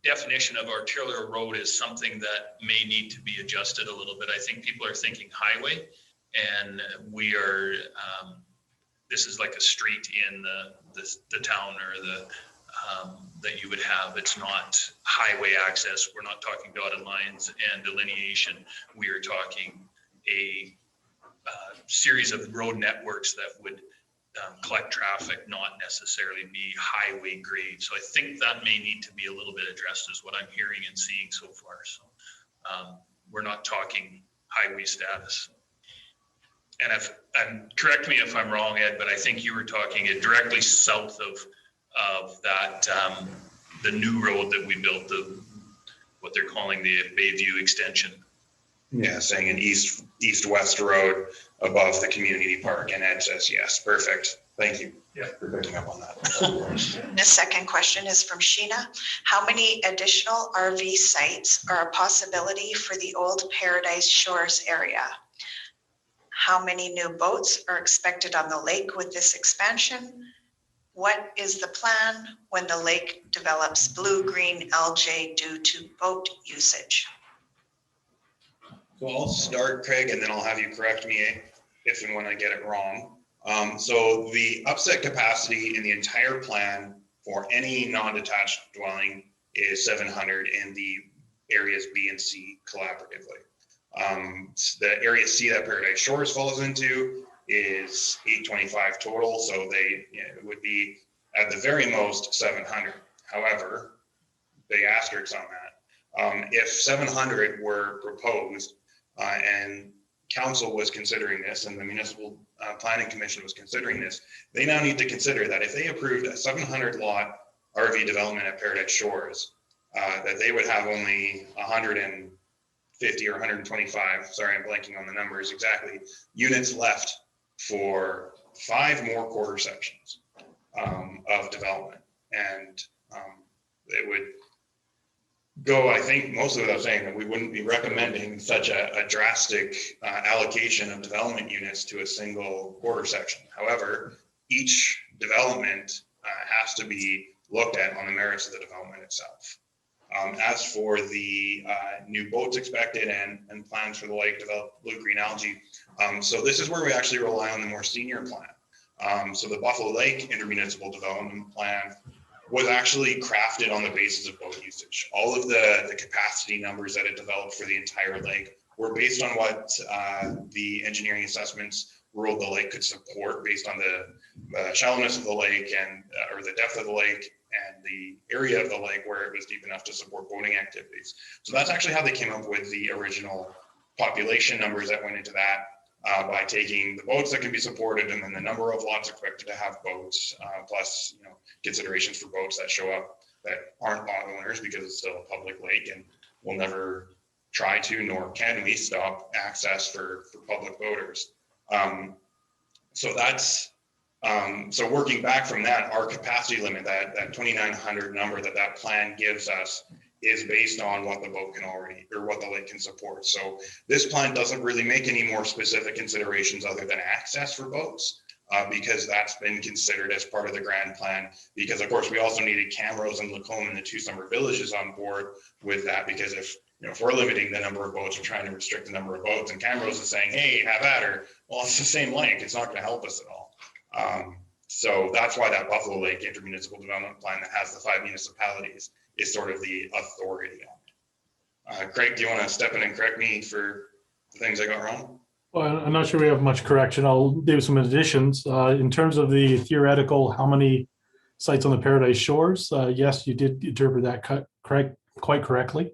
definition of arterial road is something that may need to be adjusted a little bit. I think people are thinking highway, and we are, this is like a street in the town or that you would have. It's not highway access. We're not talking dotted lines and delineation. We are talking a series of road networks that would collect traffic, not necessarily be highway grade. So I think that may need to be a little bit addressed, is what I'm hearing and seeing so far. So we're not talking highway status. And correct me if I'm wrong, Ed, but I think you were talking it directly south of that, the new road that we built, what they're calling the Bayview extension. Yeah, saying an east-west road above the community park, and Ed says yes. Perfect. Thank you. Yeah, for picking up on that. The second question is from Sheena. How many additional RV sites are a possibility for the old Paradise Shores area? How many new boats are expected on the lake with this expansion? What is the plan when the lake develops blue-green algae due to boat usage? So I'll start, Craig, and then I'll have you correct me if and when I get it wrong. So the upset capacity in the entire plan for any non-detached dwelling is 700 in the areas B and C collaboratively. The area C that Paradise Shores falls into is 825 total, so it would be at the very most 700. However, big asterisks on that. If 700 were proposed and council was considering this and the municipal planning commission was considering this, they now need to consider that if they approved a 700 lot RV development at Paradise Shores, that they would have only 150 or 125, sorry, I'm blanking on the numbers exactly, units left for 5 more quarter sections of development. And it would go, I think, mostly without saying that we wouldn't be recommending such a drastic allocation of development units to a single quarter section. However, each development has to be looked at on the merits of the development itself. As for the new boats expected and plans for the lake develop blue-green algae, so this is where we actually rely on the more senior plan. So the Buffalo Lake Intermunicipal Development Plan was actually crafted on the basis of boat usage. All of the capacity numbers that it developed for the entire lake were based on what the engineering assessments ruled the lake could support based on the shallowness of the lake and or the depth of the lake and the area of the lake where it was deep enough to support boating activities. So that's actually how they came up with the original population numbers that went into that. By taking the boats that can be supported and then the number of lots expected to have boats, plus considerations for boats that show up that aren't lot owners because it's still a public lake and we'll never try to, nor can we stop access for public boaters. So that's, so working back from that, our capacity limit, that 2,900 number that plan gives us is based on what the boat can already, or what the lake can support. So this plan doesn't really make any more specific considerations other than access for boats, because that's been considered as part of the grand plan. Because of course, we also needed Camrose and Lacombe and the 2 summer villages on board with that, because if we're limiting the number of boats, we're trying to restrict the number of boats, and Camrose is saying, hey, have at her. Well, it's the same lake. It's not going to help us at all. So that's why that Buffalo Lake Intermunicipal Development Plan that has the 5 municipalities is sort of the authority on it. Craig, do you want to step in and correct me for the things I got wrong? Well, I'm not sure we have much correction. I'll do some additions. In terms of the theoretical, how many sites on the Paradise Shores? Yes, you did interpret that quite correctly.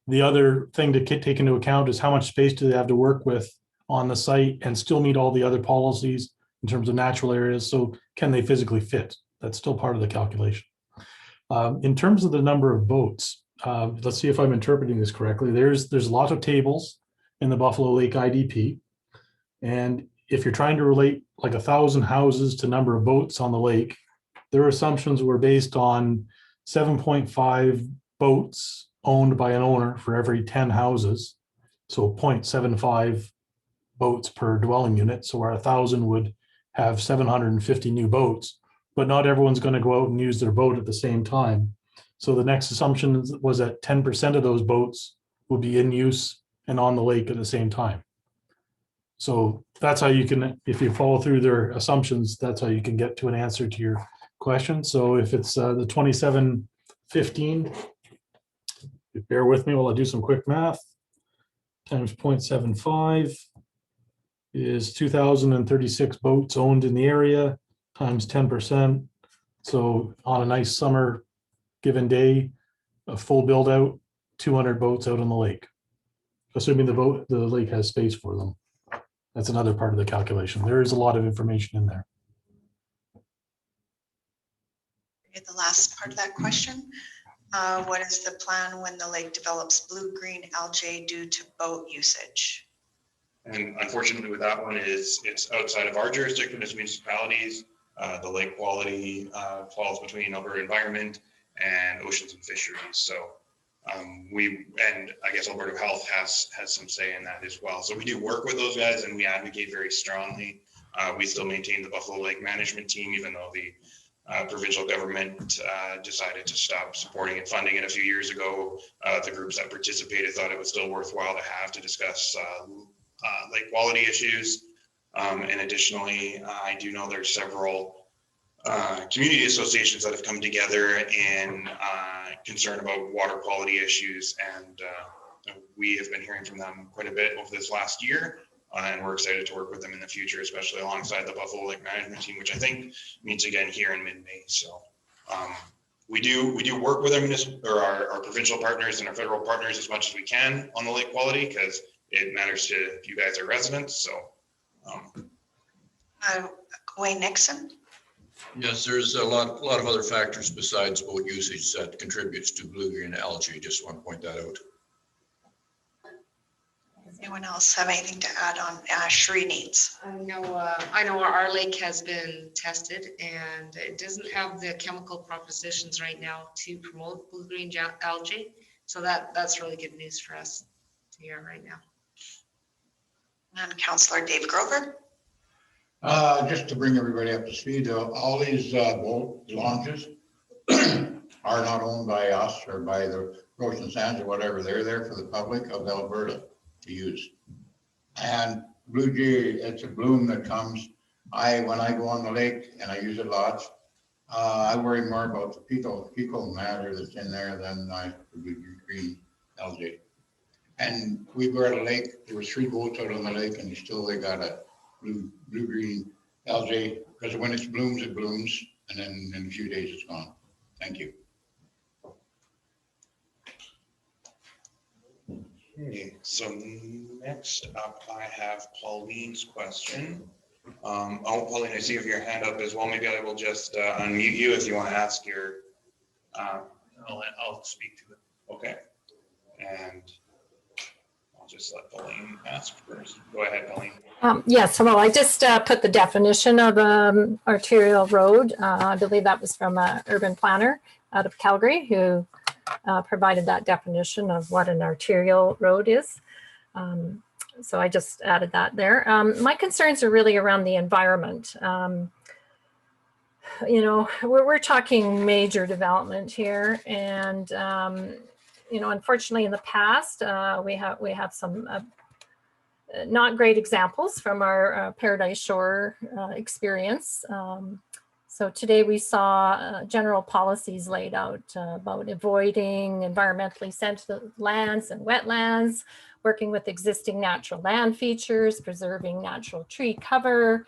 The other thing to take into account is how much space do they have to work with on the site and still meet all the other policies in terms of natural areas. So can they physically fit? That's still part of the calculation. In terms of the number of boats, let's see if I'm interpreting this correctly. There's a lot of tables in the Buffalo Lake IDP. And if you're trying to relate like 1,000 houses to number of boats on the lake, their assumptions were based on 7.5 boats owned by an owner for every 10 houses. So 0.75 boats per dwelling unit. So our 1,000 would have 750 new boats, but not everyone's going to go out and use their boat at the same time. So the next assumption was that 10% of those boats will be in use and on the lake at the same time. So that's how you can, if you follow through their assumptions, that's how you can get to an answer to your question. So if it's the 2715, bear with me while I do some quick math, times 0.75 is 2,036 boats owned in the area times 10%. So on a nice summer given day, a full build out, 200 boats out on the lake, assuming the lake has space for them. That's another part of the calculation. There is a lot of information in there. The last part of that question, what is the plan when the lake develops blue-green algae due to boat usage? And unfortunately with that one is it's outside of our jurisdiction as municipalities. The lake quality falls between Alberta Environment and Oceans and Fisheries. So and I guess Alberta Health has some say in that as well. So we do work with those guys and we advocate very strongly. We still maintain the Buffalo Lake Management Team, even though the provincial government decided to stop supporting and funding it a few years ago. The groups that participated thought it was still worthwhile to have to discuss lake quality issues. And additionally, I do know there's several community associations that have come together in concern about water quality issues. And we have been hearing from them quite a bit over this last year. And we're excited to work with them in the future, especially alongside the Buffalo Lake Management Team, which I think meets again here in mid-May. So we do work with our provincial partners and our federal partners as much as we can on the lake quality, because it matters to you guys, our residents. So Wayne Nixon. Yes, there's a lot of other factors besides boat usage that contributes to blue-green algae. Just want to point that out. Anyone else have anything to add on Sheree needs? I know our lake has been tested and it doesn't have the chemical propositions right now to promote blue-green algae. So that's really good news for us to hear right now. And Councillor Dave Grover. Just to bring everybody up to speed, all these boat launches are not owned by us or by the Ocean Sands or whatever. They're there for the public of Alberta to use. And blue jay, it's a bloom that comes. When I go on the lake and I use it lots, I worry more about the fecal matter that's in there than the blue-green algae. And we were at a lake, there was 3 boats out on the lake and they got a blue-green algae, because when it blooms, and then in a few days it's gone. Thank you. okay, so next up I have Pauline's question. Pauline, I see you have your hand up as well. Maybe I will just unmute you if you want to ask your I'll speak to it. Okay. And just let Pauline ask first. Go ahead, Pauline. Yes, hello. I just put the definition of arterial road. I believe that was from an urban planner out of Calgary who provided that definition of what an arterial road is. So I just added that there. My concerns are really around the environment. You know, we're talking major development here, and you know, unfortunately, in the past, we have some not great examples from our Paradise Shore experience. So today we saw general policies laid out about avoiding environmentally sensitive lands and wetlands, working with existing natural land features, preserving natural tree cover,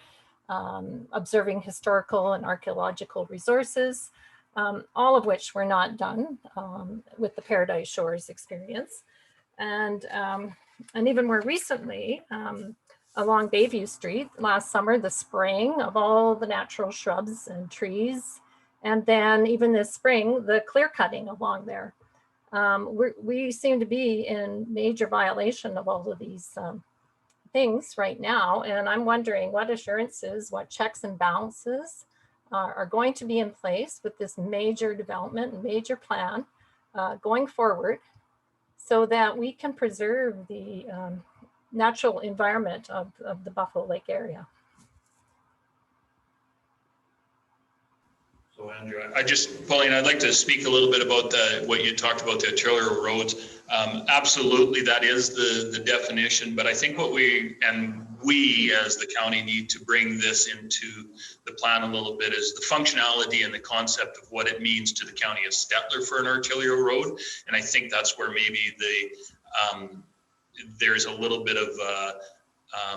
observing historical and archaeological resources. All of which were not done with the Paradise Shores experience. And even more recently, along Bayview Street last summer, the spraying of all the natural shrubs and trees. And then even this spring, the clear cutting along there. We seem to be in major violation of all of these things right now. And I'm wondering what assurances, what checks and balances are going to be in place with this major development and major plan going forward, so that we can preserve the natural environment of the Buffalo Lake area. So Andrew, Pauline, I'd like to speak a little bit about what you talked about, the arterial roads. Absolutely, that is the definition, but I think what we as the county need to bring this into the plan a little bit is the functionality and the concept of what it means to the county of Stettler for an arterial road. And I think that's where maybe there's a little bit of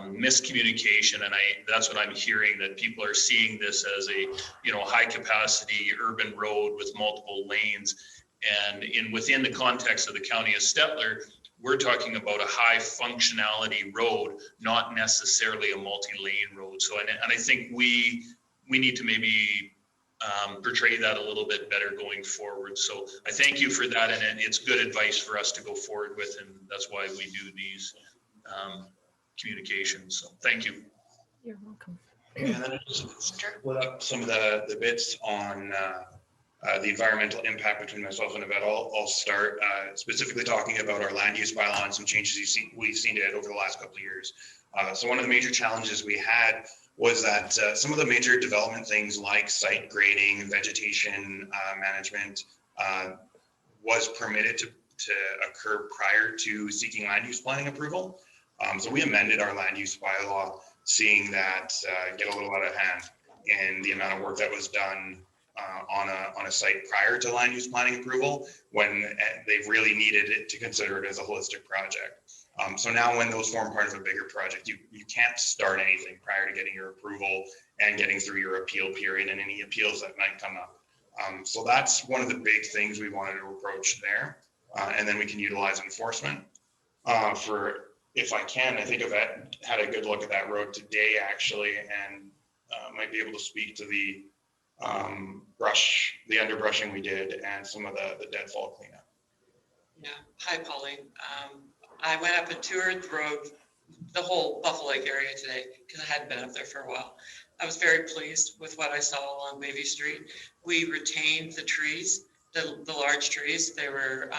miscommunication, and that's what I'm hearing, that people are seeing this as a high capacity urban road with multiple lanes, and within the context of the county of Stettler, we're talking about a high functionality road, not necessarily a multi-lane road. So and I think we need to maybe portray that a little bit better going forward. So I thank you for that, and it's good advice for us to go forward with, and that's why we do these communications. So thank you. You're welcome. And then just split up some of the bits on the environmental impact between myself and Yvette. I'll start specifically talking about our land use bylaw and some changes we've seen to it over the last couple of years. So one of the major challenges we had was that some of the major development things like site grading, vegetation management was permitted to occur prior to seeking land use planning approval. So we amended our land use bylaw, seeing that get a little out of hand in the amount of work that was done on a site prior to land use planning approval, when they really needed it to consider it as a holistic project. So now when those form part of a bigger project, you can't start anything prior to getting your approval and getting through your appeal period and any appeals that might come up. So that's one of the big things we wanted to approach there. And then we can utilize enforcement for, if I can, I think Yvette had a good look at that road today actually, and might be able to speak to the underbrushing we did and some of the deadfall cleanup. Yeah, hi Pauline. I went up and toured the road, the whole Buffalo Lake area today, because I hadn't been up there for a while. I was very pleased with what I saw along Bayview Street. We retained the trees, the large trees. They were,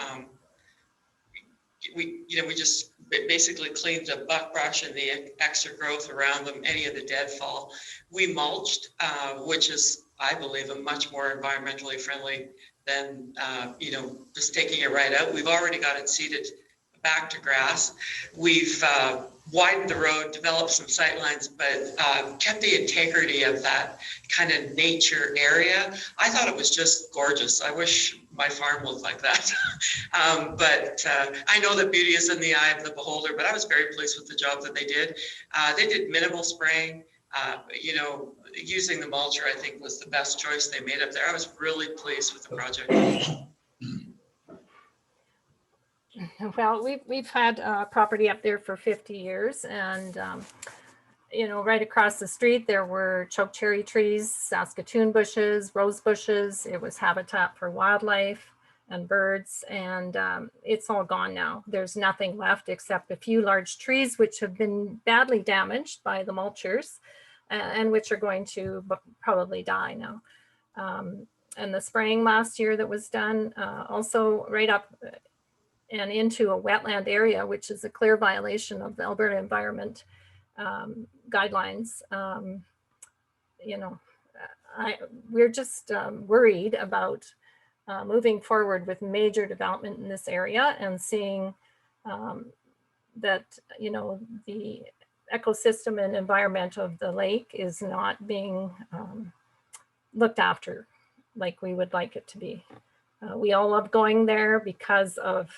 we just basically cleaned the buckbrush and the extra growth around them, any of the deadfall. We mulched, which is, I believe, a much more environmentally friendly than, just taking it right out. We've already got it seeded back to grass. We've widened the road, developed some sight lines, but kept the integrity of that kind of nature area. I thought it was just gorgeous. I wish my farm looked like that. But I know that beauty is in the eye of the beholder, but I was very pleased with the job that they did. They did minimal spraying. Using the mulcher, I think, was the best choice they made up there. I was really pleased with the project. Well, we've had property up there for 50 years, and right across the street there were chokecherry trees, Saskatoon bushes, rose bushes. It was habitat for wildlife and birds, and it's all gone now. There's nothing left except a few large trees which have been badly damaged by the mulchers, and which are going to probably die now. And the spraying last year that was done, also right up and into a wetland area, which is a clear violation of the Alberta Environment guidelines. We're just worried about moving forward with major development in this area and seeing that, the ecosystem and environment of the lake is not being looked after like we would like it to be. We all love going there because of,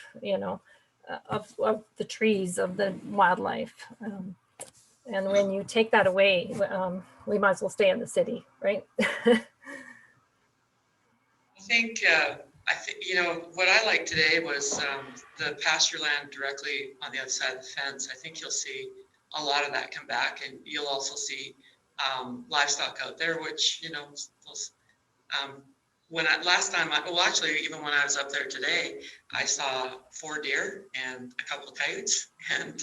of the trees, of the wildlife. And when you take that away, we might as well stay in the city, right? I think, what I liked today was the pasture land directly on the other side of the fence. I think you'll see a lot of that come back, and you'll also see livestock out there, which, those, actually, even when I was up there today, I saw 4 deer and a couple of coyotes, and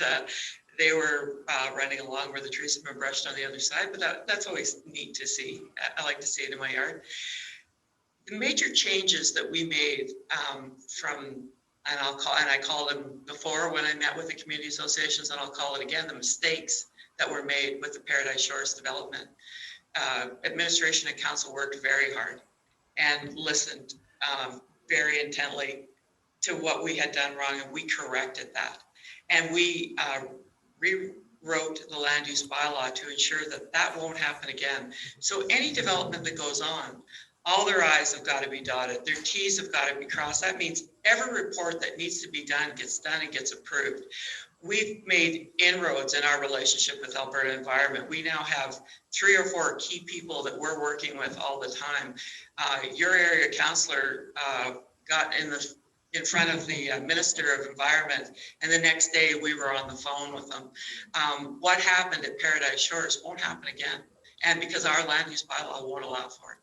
they were running along where the trees have been brushed on the other side, but that's always neat to see. I like to see it in my yard. The major changes that we made and I called them before when I met with the community associations, and I'll call it again, the mistakes that were made with the Paradise Shores development. Administration and council worked very hard and listened very intently to what we had done wrong, and we corrected that. And we rewrote the land use bylaw to ensure that that won't happen again. So any development that goes on, all their I's have got to be dotted, their T's have got to be crossed. That means every report that needs to be done and gets approved. We've made inroads in our relationship with Alberta Environment. We now have 3 or 4 key people that we're working with all the time. Your area councillor got in front of the Minister of Environment, and the next day we were on the phone with them. What happened at Paradise Shores won't happen again, and because our land use bylaw won't allow for it.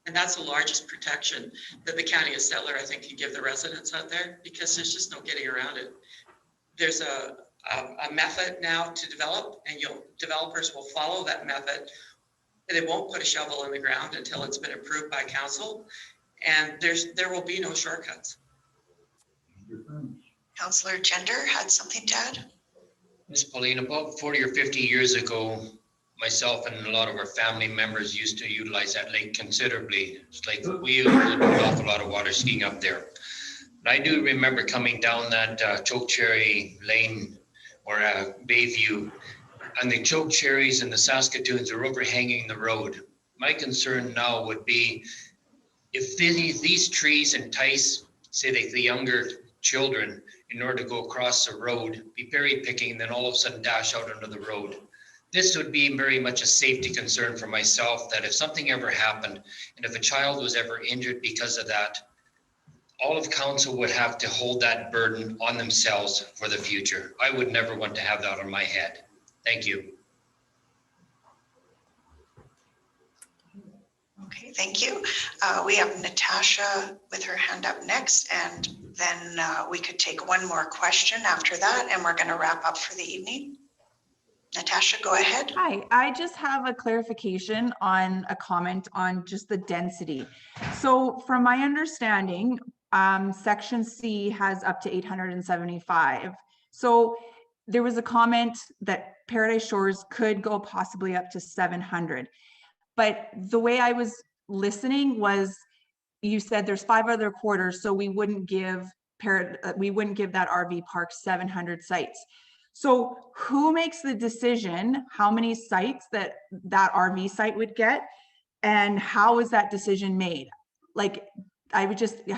And that's the largest protection that the County of Settler, I think, can give the residents out there, because there's just no getting around it. There's a method now to develop, and developers will follow that method. They won't put a shovel in the ground until it's been approved by council, and there will be no shortcuts. Councillor Gender had something to add. Ms. Pauline, about 40 or 50 years ago, myself and a lot of our family members used to utilize that lake considerably. It's like we use an awful lot of water skiing up there. And I do remember coming down that chokecherry lane or Bayview, and the chokecherries and the Saskatoons are overhanging the road. My concern now would be if these trees entice, say, the younger children in order to go across the road, be berry picking, and then all of a sudden dash out onto the road. This would be very much a safety concern for myself, that if something ever happened, and if a child was ever injured because of that, all of council would have to hold that burden on themselves for the future. I would never want to have that on my head. Thank you. Okay, thank you. We have Natasha with her hand up next, and then we could take one more question after that, and we're going to wrap up for the evening. Natasha, go ahead. Hi, I just have a clarification on a comment on just the density. So from my understanding, section C has up to 875. So there was a comment that Paradise Shores could go possibly up to 700. But the way I was listening was, you said there's 5 other quarters, so we wouldn't give that RV park 700 sites. So who makes the decision how many sites that RV site would get, and how is that decision made? Like, I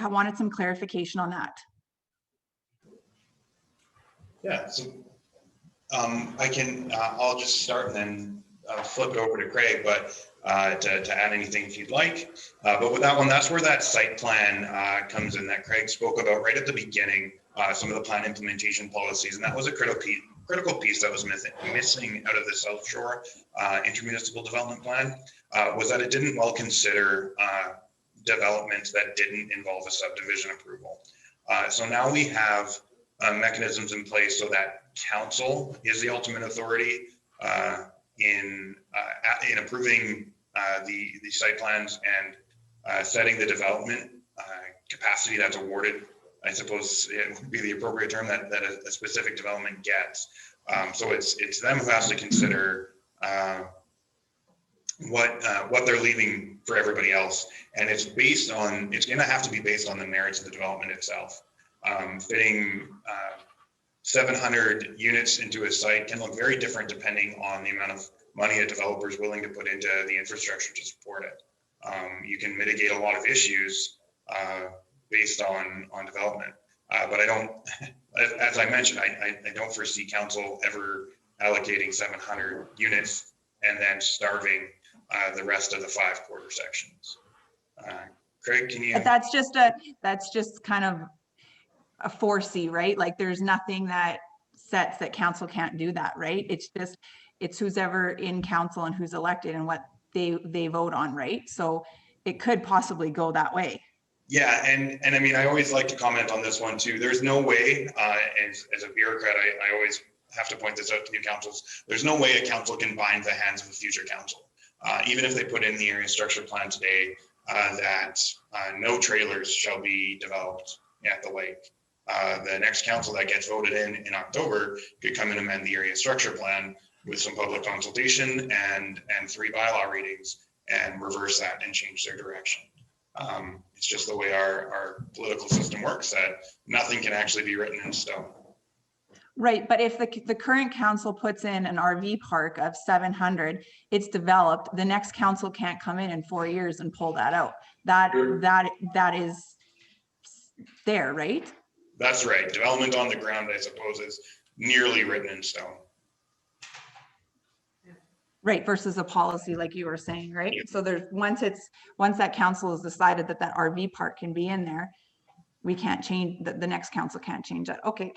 wanted some clarification on that. Yeah, so I'll just start and then flip it over to Craig, but to add anything if you'd like. But with that one, that's where that site plan comes in that Craig spoke about right at the beginning, some of the plan implementation policies, and that was a critical piece that was missing out of the South Shore intermunicipal development plan, was that it didn't well consider development that didn't involve a subdivision approval. So now we have mechanisms in place so that council is the ultimate authority in approving the site plans and setting the development capacity that's awarded. I suppose it would be the appropriate term that a specific development gets. So it's them who has to consider what they're leaving for everybody else, and it's going to have to be based on the merits of the development itself. Fitting 700 units into a site can look very different depending on the amount of money a developer is willing to put into the infrastructure to support it. You can mitigate a lot of issues based on development. But I don't, as I mentioned, I don't foresee council ever allocating 700 units and then starving the rest of the 5 quarter sections. Craig, can you? But that's just kind of a 4C, right? Like, there's nothing that sets that council can't do that, right? It's who's ever in council and who's elected and what they vote on, right? So it could possibly go that way. Yeah, and I mean, I always like to comment on this one too. There's no way, as a bureaucrat, I always have to point this out to new councils. There's no way a council can bind the hands of a future council. Even if they put in the area structure plan today, that no trailers shall be developed at the lake. The next council that gets voted in October could come and amend the area structure plan with some public consultation and 3 bylaw readings and reverse that and change their direction. It's just the way our political system works, that nothing can actually be written in stone. Right, but if the current council puts in an RV park of 700, it's developed, the next council can't come in 4 years and pull that out. That is there, right? That's right. Development on the ground, I suppose, is nearly written in stone. Right, versus a policy like you were saying, right? So there's once that council has decided that RV park can be in there, we can't change, the next council can't change that. Okay.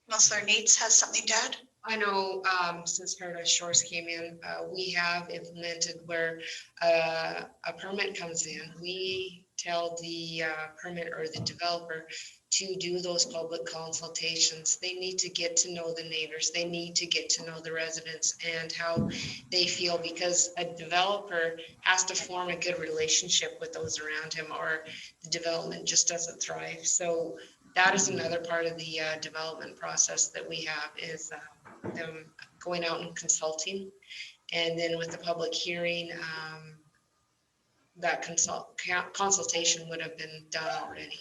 Councillor Neitz has something to add. I know since Paradise Shores came in, we have implemented where a permit comes in, we tell the permit or the developer to do those public consultations. They need to get to know the neighbors. They need to get to know the residents and how they feel, because a developer has to form a good relationship with those around him, or the development just doesn't thrive. So that is another part of the development process that we have, is them going out and consulting. And then with the public hearing, that consultation would have been done already.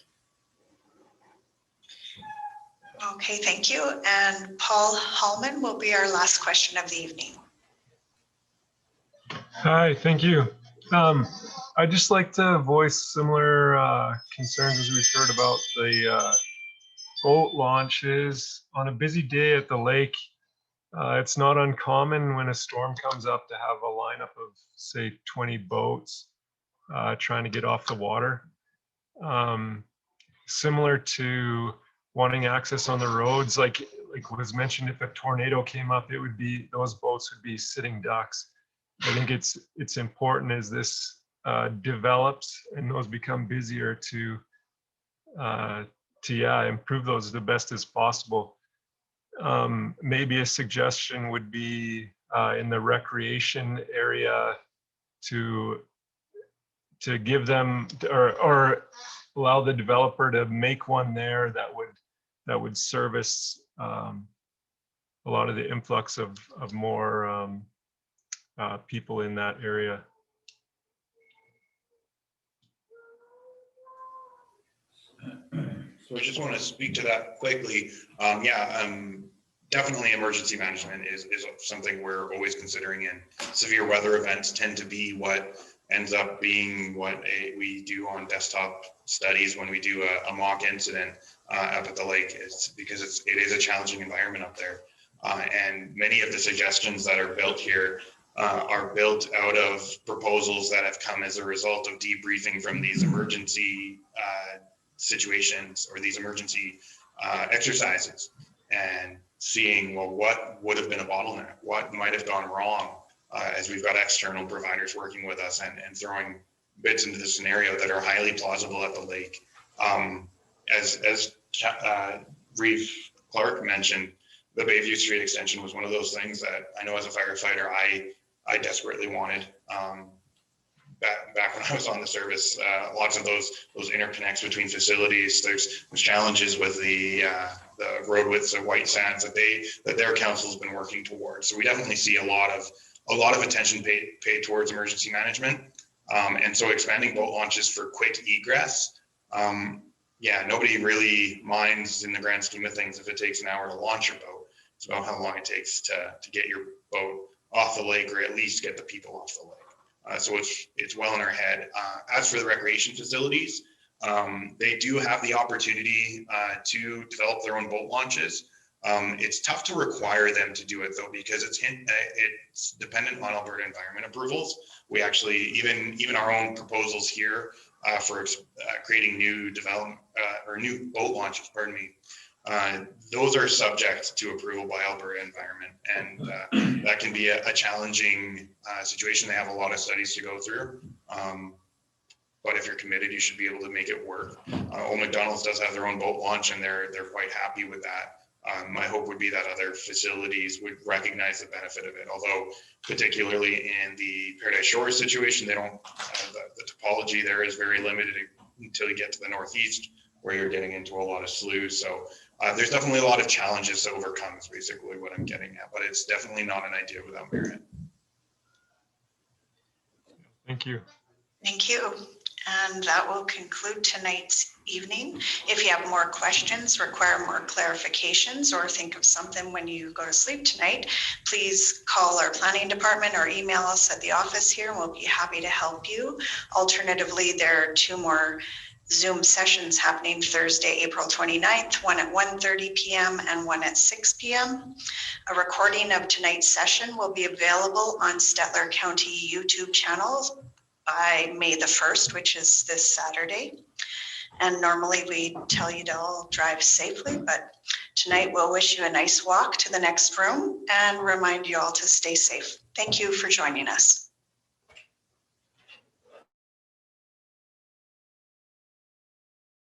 Okay, thank you. And Paul Hallman will be our last question of the evening. Hi, thank you. I'd just like to voice similar concerns as we've heard about the boat launches. On a busy day at the lake, it's not uncommon when a storm comes up to have a lineup of, say, 20 boats trying to get off the water. Similar to wanting access on the roads, like was mentioned, if a tornado came up, it would be, those boats would be sitting ducks. I think it's important as this develops and those become busier to improve those the best as possible. Maybe a suggestion would be in the recreation area to give them, or allow the developer to make one there that would service a lot of the influx of more people in that area. So I just want to speak to that quickly. Definitely emergency management is something we're always considering, and severe weather events tend to be what ends up being what we do on desktop studies when we do a mock incident up at the lake. It's because it is a challenging environment up there. And many of the suggestions that are built here are built out of proposals that have come as a result of debriefing from these emergency situations or these emergency exercises, and seeing, well, what would have been a bottleneck, what might have gone wrong, as we've got external providers working with us and throwing bits into the scenario that are highly plausible at the lake. As Reeve Clark mentioned, the Bayview Street extension was one of those things that I know as a firefighter I desperately wanted. Back when I was on the service, lots of those interconnects between facilities, there's challenges with the road widths of White Sands that their council's been working towards. So we definitely see a lot of attention paid towards emergency management, and so expanding boat launches for quick egress. Nobody really minds in the grand scheme of things if it takes an hour to launch your boat. It's about how long it takes to get your boat off the lake, or at least get the people off the lake. So it's well in our head. As for the recreation facilities, they do have the opportunity to develop their own boat launches. It's tough to require them to do it though, because it's dependent on Alberta environment approvals. We actually, even our own proposals here for creating new development or new boat launches, those are subject to approval by Alberta environment, and that can be a challenging situation. They have a lot of studies to go through. but if you're committed, you should be able to make it work. Old McDonald's does have their own boat launch, and they're quite happy with that. My hope would be that other facilities would recognize the benefit of it, although particularly in the Paradise Shores situation, they don't, the topology there is very limited until you get to the northeast, where you're getting into a lot of sloughs. So there's definitely a lot of challenges to overcome is basically what I'm getting at, but it's definitely not an idea without merit. Thank you. Thank you. And that will conclude tonight's evening. If you have more questions, require more clarifications, or think of something when you go to sleep tonight, please call our planning department or email us at the office here, and we'll be happy to help you. Alternatively, there are 2 more Zoom sessions happening Thursday, April 29th, one at 1:30 p.m. and one at 6 p.m. A recording of tonight's session will be available on Stettler County YouTube channel by May the 1st, which is this Saturday. And normally we tell you to all drive safely, but tonight we'll wish you a nice walk to the next room and remind you all to stay safe. Thank you for joining us.